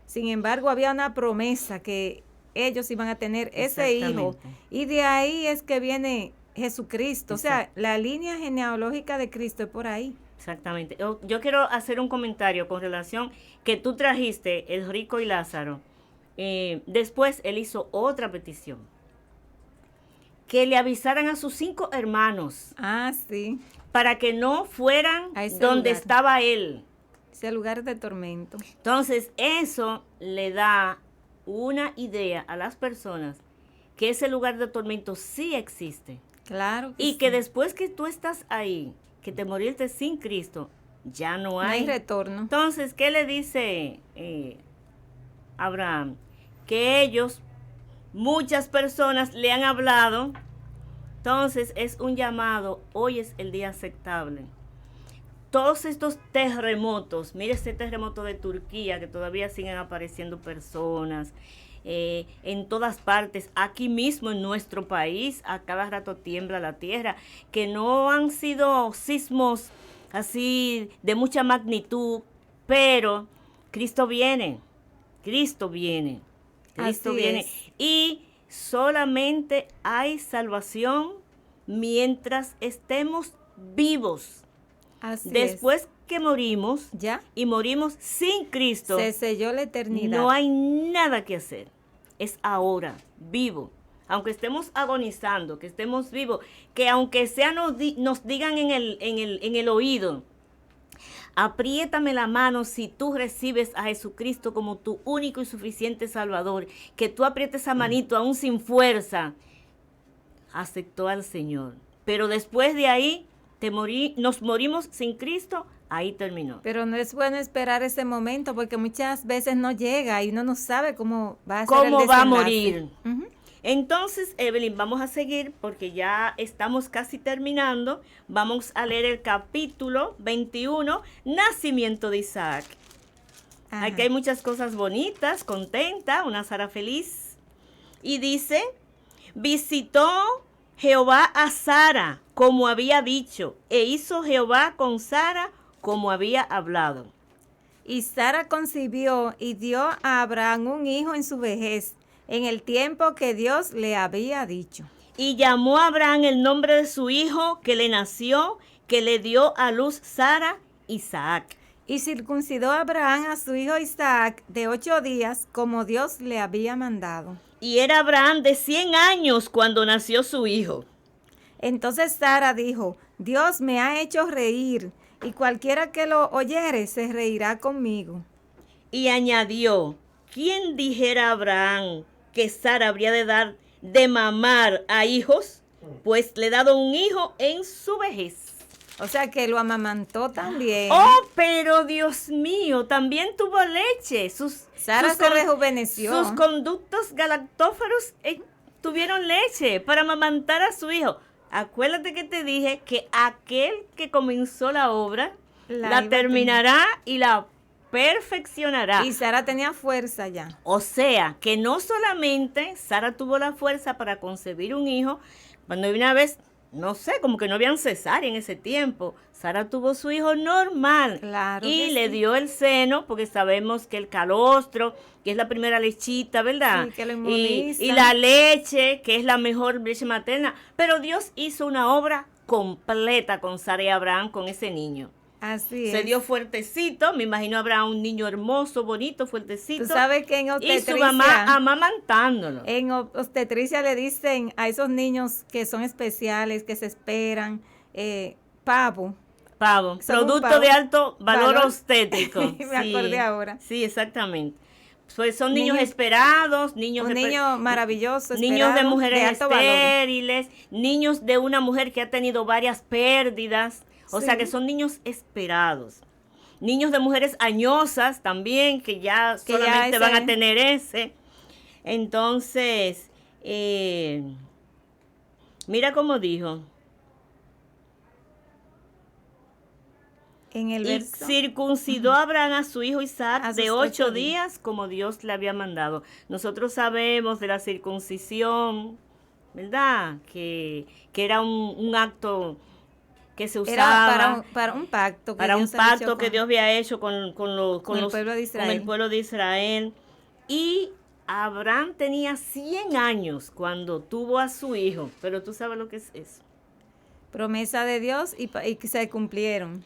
Sin embargo, había una promesa que ellos iban a tener ese hijo. Y de ahí es que viene Jesucristo. O sea, la línea genealógica de Cristo es por ahí. Exactamente. Yo quiero hacer un comentario con relación que tú trajiste el rico y Lázaro. Después él hizo otra petición. Que le avisaran a sus 5 hermanos. Ah, sí. Para que no fueran A ese donde lugar. estaba él. Ese lugar de tormento. Entonces, eso le da una idea a las personas que ese lugar de tormento sí existe. Claro que Y sí. que después que tú estás ahí, que te moriste sin Cristo, ya no No hay. hay retorno. Entonces, ¿qué le dice Abraham? Que ellos, muchas personas le han hablado. Entonces, es un llamado. Hoy es el día aceptable. Todos estos terremotos, mire este terremoto de Turquía, que todavía siguen apareciendo personas, en todas partes, aquí mismo en nuestro país, a cada rato tiembla la tierra, que no han sido sismos así de mucha magnitud, pero Cristo viene, Cristo viene, Cristo Así viene. es. Y solamente hay salvación mientras estemos vivos. Así Después que morimos ya y morimos sin Cristo, se selló la eternidad. no hay nada que hacer. Es ahora, vivo. Aunque estemos agonizando, que estemos vivos, que aunque sea nos digan en el oído, apriétame la mano si tú recibes a Jesucristo como tu único y suficiente Salvador, que tú aprietes esa manito aún sin fuerza, aceptó al Señor. Pero después de ahí, nos morimos sin Cristo, ahí terminó. Pero no es bueno esperar ese momento porque muchas veces no llega y uno no sabe cómo va a ser ¿Cómo el va a desenlace. morir? Ujú. Entonces, Evelyn, vamos a seguir porque ya estamos casi terminando. Vamos a leer el capítulo 21, Nacimiento de Isaac. Ajá. Aquí hay muchas cosas bonitas, contenta, una Sara feliz. Y dice, visitó Jehová a Sara como había dicho, e hizo Jehová con Sara como había hablado. Y Sara concibió y dio a Abraham un hijo en su vejez, en el tiempo que Dios le había dicho. Y llamó a Abraham el nombre de su hijo que le nació, que le dio a luz Sara, Isaac. Y circuncidó a Abraham a su hijo Isaac de 8 días, como Dios le había mandado. Y era Abraham de 100 años cuando nació su hijo. Entonces Sara dijo, Dios me ha hecho reír, y cualquiera que lo oyere se reirá conmigo. Y añadió, ¿quién dijera a Abraham que Sara habría de dar de mamar a hijos? Pues le he dado un hijo en su vejez. O sea que lo amamantó también. Oh, pero Dios mío, también tuvo leche. Sara se rejuveneció. Sus conductos galactóferos tuvieron leche para amamantar a su hijo. Acuérdate que te dije que aquel que comenzó la obra la terminará y la perfeccionará. Y Sara tenía fuerza ya. O sea, que no solamente Sara tuvo la fuerza para concebir un hijo, cuando una vez, no sé, como que no habían cesárea en ese tiempo, Sara tuvo su hijo normal. Claro y que le sí. dio el seno, porque sabemos que el calostro, que es la primera lechita, ¿verdad? Sí, que lo y inmuniza. la leche, que es la mejor leche materna. Pero Dios hizo una obra completa con Sara y Abraham, con ese niño. Así Se es. dio fuertecito, me imagino habrá un niño hermoso, bonito, fuertecito. Tú sabes que en Y obstetricia, su mamá amamantándolo. obstetricia le dicen a esos niños que son especiales, que se esperan, pavo. Pavo, Son un producto pavo. de alto valor Valor. obstétrico. Me acordé ahora. Sí, exactamente. Pues son niños Niños- esperados, niños Un niño maravilloso, niños de esperado, mujeres de alto valor. estériles, niños de una mujer que ha tenido varias pérdidas, o Sí. sea que son niños esperados. Niños de mujeres añosas también, que ya Que ya solamente ese- van a tener ese. Entonces, mira cómo dijo. En el Y verso. circuncidó a Abraham a su hijo Isaac A sus de 8 8 días, como Dios le había mandado. Nosotros sabemos de la circuncisión, ¿verdad? Que era un acto que se usaba Era para un pacto. Que para un Dios había hecho pacto que con- Dios había hecho con el los- pueblo de con el Israel. pueblo de Israel. Y Abraham tenía 100 años cuando tuvo a su hijo, pero tú sabes lo que es eso. Promesa de Dios y que se cumplieron.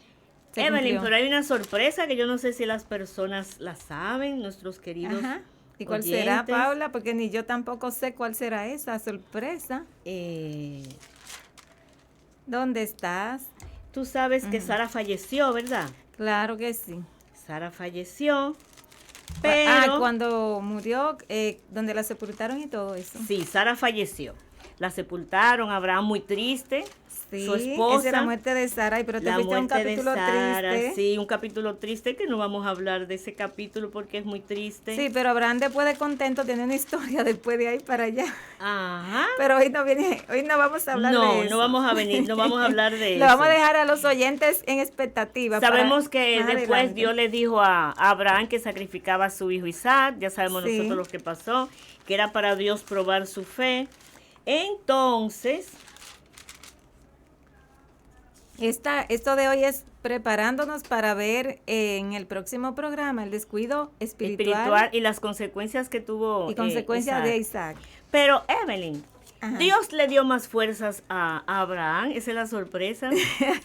Se Evelyn, cumplió. pero hay una sorpresa que yo no sé si las personas la saben, nuestros queridos Ajá. ¿Y cuál será, oyentes. Paula? Porque ni yo tampoco sé cuál será esa sorpresa. ¿Dónde estás? Tú sabes que Sara falleció, ¿verdad? Claro que sí. Sara falleció, pero... cuando murió, donde la sepultaron y todo eso. Sí, Sara falleció. La sepultaron, Abraham muy triste, Sí, su esposa. esa es la muerte de Sara, pero te La fuiste a un muerte de capítulo Sara, triste. sí, un capítulo triste que no vamos a hablar de ese capítulo porque es muy triste. Sí, pero Abraham después de contento tiene una historia después de ahí para allá. Ajá. Pero hoy no vamos a hablar de eso. No vamos a hablar de eso. Lo vamos a dejar a los oyentes en expectativa. Sabemos que más después adelante. Dios le dijo a Abraham que sacrificaba a su hijo Isaac, ya sabemos Sí. nosotros lo que pasó, que era para Dios probar su fe. Entonces, Esto de hoy es preparándonos para ver en el próximo programa el descuido espiritual, y las consecuencias que tuvo y consecuencias Isaac. de Isaac. Pero Evelyn, Ajá. Dios le dio más fuerzas a Abraham, esa es la sorpresa.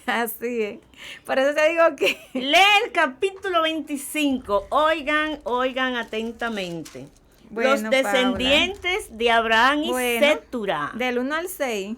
Así es. Por eso te digo que Lee el capítulo 25, oigan atentamente. Bueno, Los descendientes de Abraham y Bueno, Setura. del 1 al 6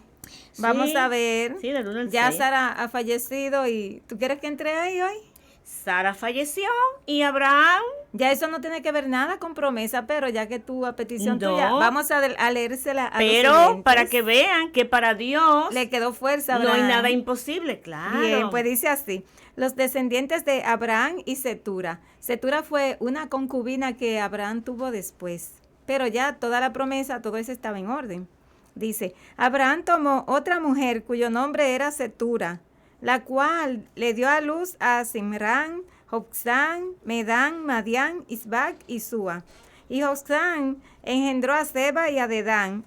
vamos Sí, a ver. sí, del 1 al Ya 6. Sara ha fallecido y ¿tú quieres que entre ahí hoy? Sara falleció y Abraham, Ya eso no tiene que ver nada con promesa, pero ya que tú a petición No. tuya, vamos a leérsela a los pero oyentes. para que vean que para Dios le quedó fuerza a no hay Abraham. nada imposible, claro. Bien, pues dice así, los descendientes de Abraham y Setura. Setura fue una concubina que Abraham tuvo después, pero ya toda la promesa, todo eso estaba en orden. Dice, Abraham tomó otra mujer cuyo nombre era Setura, la cual le dio a luz a Simrán, Joksán, Medán, Madián, Isbac y Sua. Y Joksán engendró a Seba y a Dedán,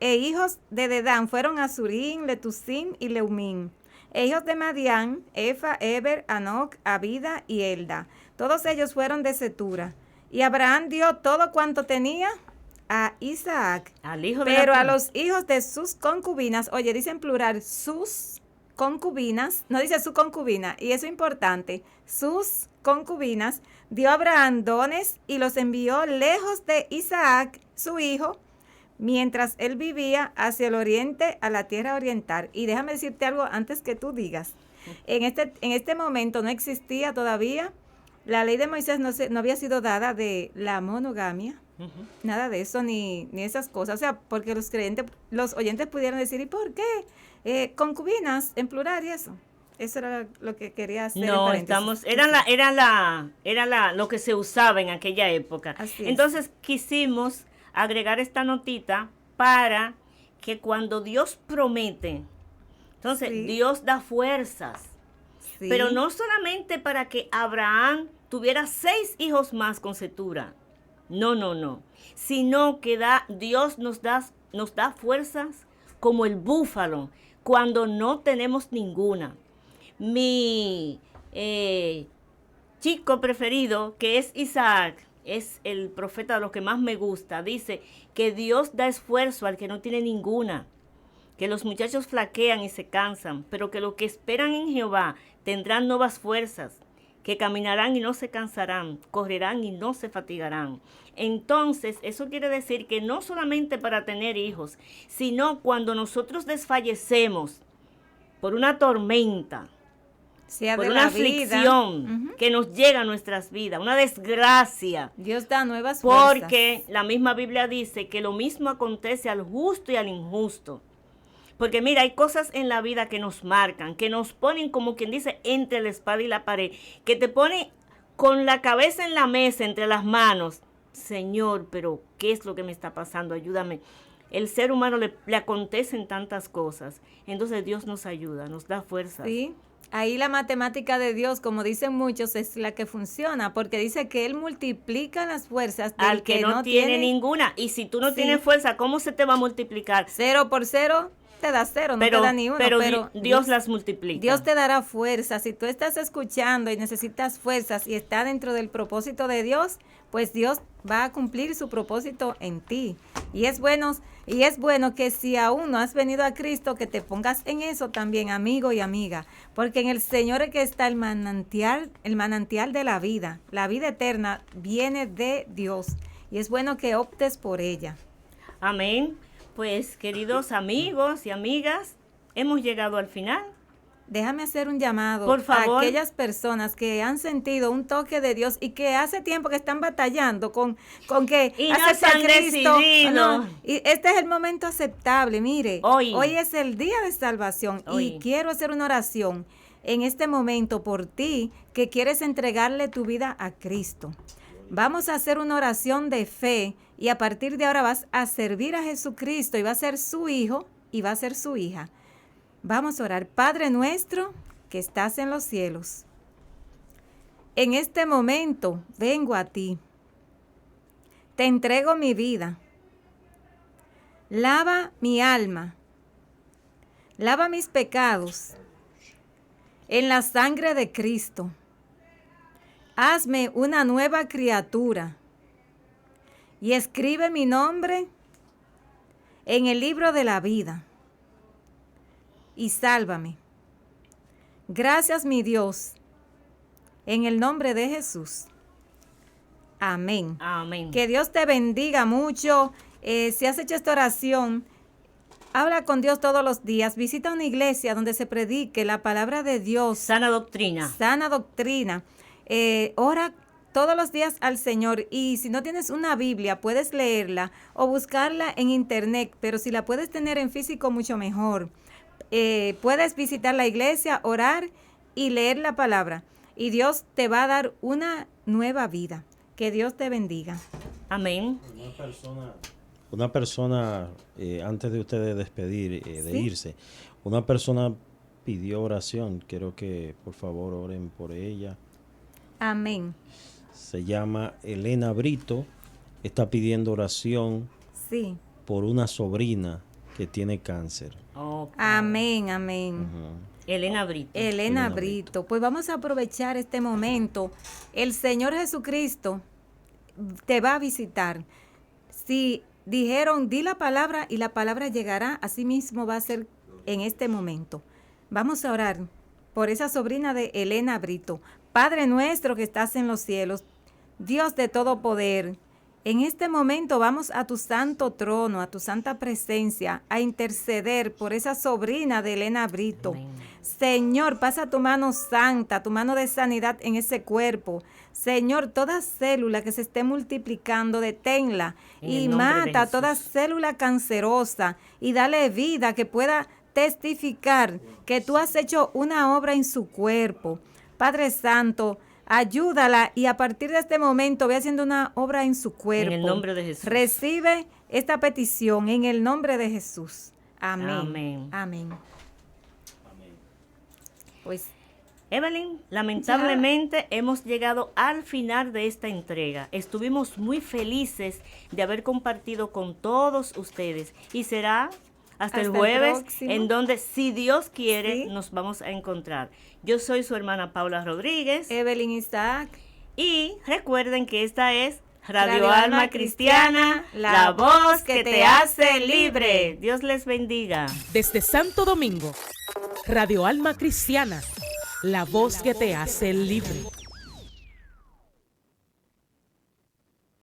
hijos de Dedán fueron Azurín, Letusim y Leumín. Hijos de Madián, Efa, Eber, Anoc, Abida y Elda. Todos ellos fueron de Setura. Y Abraham dio todo cuanto tenía a Isaac. Al hijo de Pero la- a los hijos de sus concubinas, oye, dice en plural, sus concubinas, no dice su concubina, y eso es importante, sus concubinas, dio Abraham dones y los envió lejos de Isaac, su hijo, mientras él vivía hacia el oriente, a la tierra oriental. Y déjame decirte algo antes que tú digas. En este momento no existía todavía, la ley de Moisés no había sido dada de la monogamia, nada de eso, ni esas cosas. O sea, porque los oyentes pudieran decir, ¿y por qué? Concubinas, en plural y eso. Eso era lo que quería hacer. No, era lo que se usaba en aquella época. Así es. Entonces quisimos agregar esta notita para que cuando Dios promete, entonces Sí. Dios da fuerzas. Sí. Pero no solamente para que Abraham tuviera 6 hijos más con Setura. No. Sino que Dios nos da fuerzas como el búfalo cuando no tenemos ninguna. Mi chico preferido, que es Isaac, es el profeta de los que más me gusta, dice que Dios da esfuerzo al que no tiene ninguna, que los muchachos flaquean y se cansan, pero que los que esperan en Jehová tendrán nuevas fuerzas, que caminarán y no se cansarán, correrán y no se fatigarán. Entonces, eso quiere decir que no solamente para tener hijos, sino cuando nosotros desfallecemos por una tormenta, sea por de una la vida, aflicción que nos llega a nuestras vidas, una desgracia. Dios da nuevas fuerzas. Porque la misma Biblia dice que lo mismo acontece al justo y al injusto. Porque mira, hay cosas en la vida que nos marcan, que nos ponen como quien dice entre la espada y la pared, que te pone con la cabeza en la mesa, entre las manos. Señor, pero ¿qué es lo que me está pasando? Ayúdame. El ser humano le acontecen tantas cosas. Entonces Dios nos ayuda, nos da fuerza. Sí, ahí la matemática de Dios, como dicen muchos, es la que funciona, porque dice que Él multiplica las fuerzas del Al que no tiene ninguna. Y si tú no Sí. tienes fuerza, ¿cómo se te va a multiplicar? 0 por 0 te da 0, no Pero, te da ni uno. pero Dios las multiplica. Dios te dará fuerza. Si tú estás escuchando y necesitas fuerzas y está dentro del propósito de Dios, pues Dios va a cumplir su propósito en ti. Y es bueno que si aún no has venido a Cristo, que te pongas en eso también, amigo y amiga, porque en el Señor es que está el manantial de la vida eterna viene de Dios y es bueno que optes por ella. Amén. Pues, queridos amigos y amigas, hemos llegado al final déjame hacer un llamado Por favor. a aquellas personas que han sentido un toque de Dios y que hace tiempo que están batallando con que Y no aceptar se han a Cristo. decidido. Y este es el momento aceptable. Mire, Hoy es el día de salvación y quiero hacer una oración en este momento por ti que quieres entregarle tu vida a Cristo. Vamos a hacer una oración de fe y a partir de ahora vas a servir a Jesucristo y va a ser su hijo y va a ser su hija. Vamos a orar. Padre nuestro que estás en los cielos, en este momento vengo a ti. Te entrego mi vida. Lava mi alma. Lava mis pecados en la sangre de Cristo. Hazme una nueva criatura y escribe mi nombre en el libro de la vida y sálvame. Gracias, mi Dios, en el nombre de Jesús. Amén. Amén. Que Dios te bendiga mucho. Si has hecho esta oración, habla con Dios todos los días. Visita una iglesia donde se predique la palabra de Dios. Sana doctrina. Sana doctrina. Ora todos los días al Señor y si no tienes una Biblia puedes leerla o buscarla en internet, pero si la puedes tener en físico mucho mejor. Puedes visitar la iglesia, orar y leer la palabra y Dios te va a dar una nueva vida. Que Dios te bendiga. Amén. Una persona antes de ustedes despedir, de ¿Sí? irse, una persona pidió oración. Quiero que por favor oren por ella. Amén. Se llama Elena Brito. Está pidiendo oración Sí. por una sobrina que tiene cáncer. Oh, Amén, amén. Ujú. Elena Brito. Elena Elena Brito. Pues vamos a aprovechar este momento. El Señor Jesucristo te va a visitar. Si dijeron, di la palabra y la palabra llegará, así mismo va a ser en este momento. Vamos a orar por esa sobrina de Elena Brito. Padre nuestro que estás en los cielos, Dios de todo poder, en este momento vamos a tu santo trono, a tu santa presencia, a interceder por esa sobrina de Elena Brito. Amén. Señor, pasa tu mano santa, tu mano de sanidad en ese cuerpo. Señor, toda célula que se esté multiplicando, deténla En y el nombre de mata Jesús. toda célula cancerosa y dale vida que pueda testificar que tú has hecho una obra en su cuerpo. Padre Santo, ayúdala y a partir de este momento ve haciendo una obra en su cuerpo. En el nombre de Jesús. Recibe esta petición en el nombre de Jesús. Amén. Amén. Amén. Pues Evelyn, lamentablemente hemos llegado al final de esta entrega. Estuvimos muy felices de haber compartido con todos ustedes y será hasta el jueves próximo. en donde, si Dios quiere, Sí. nos vamos a encontrar. Yo soy su hermana Paula Rodríguez Evelyn Isaac. y recuerden que esta es Radio Radio Alma Alma Cristiana, Cristiana, la voz que te hace libre. Dios les bendiga. Desde Santo Domingo, Radio Alma Cristiana, la voz que te hace libre.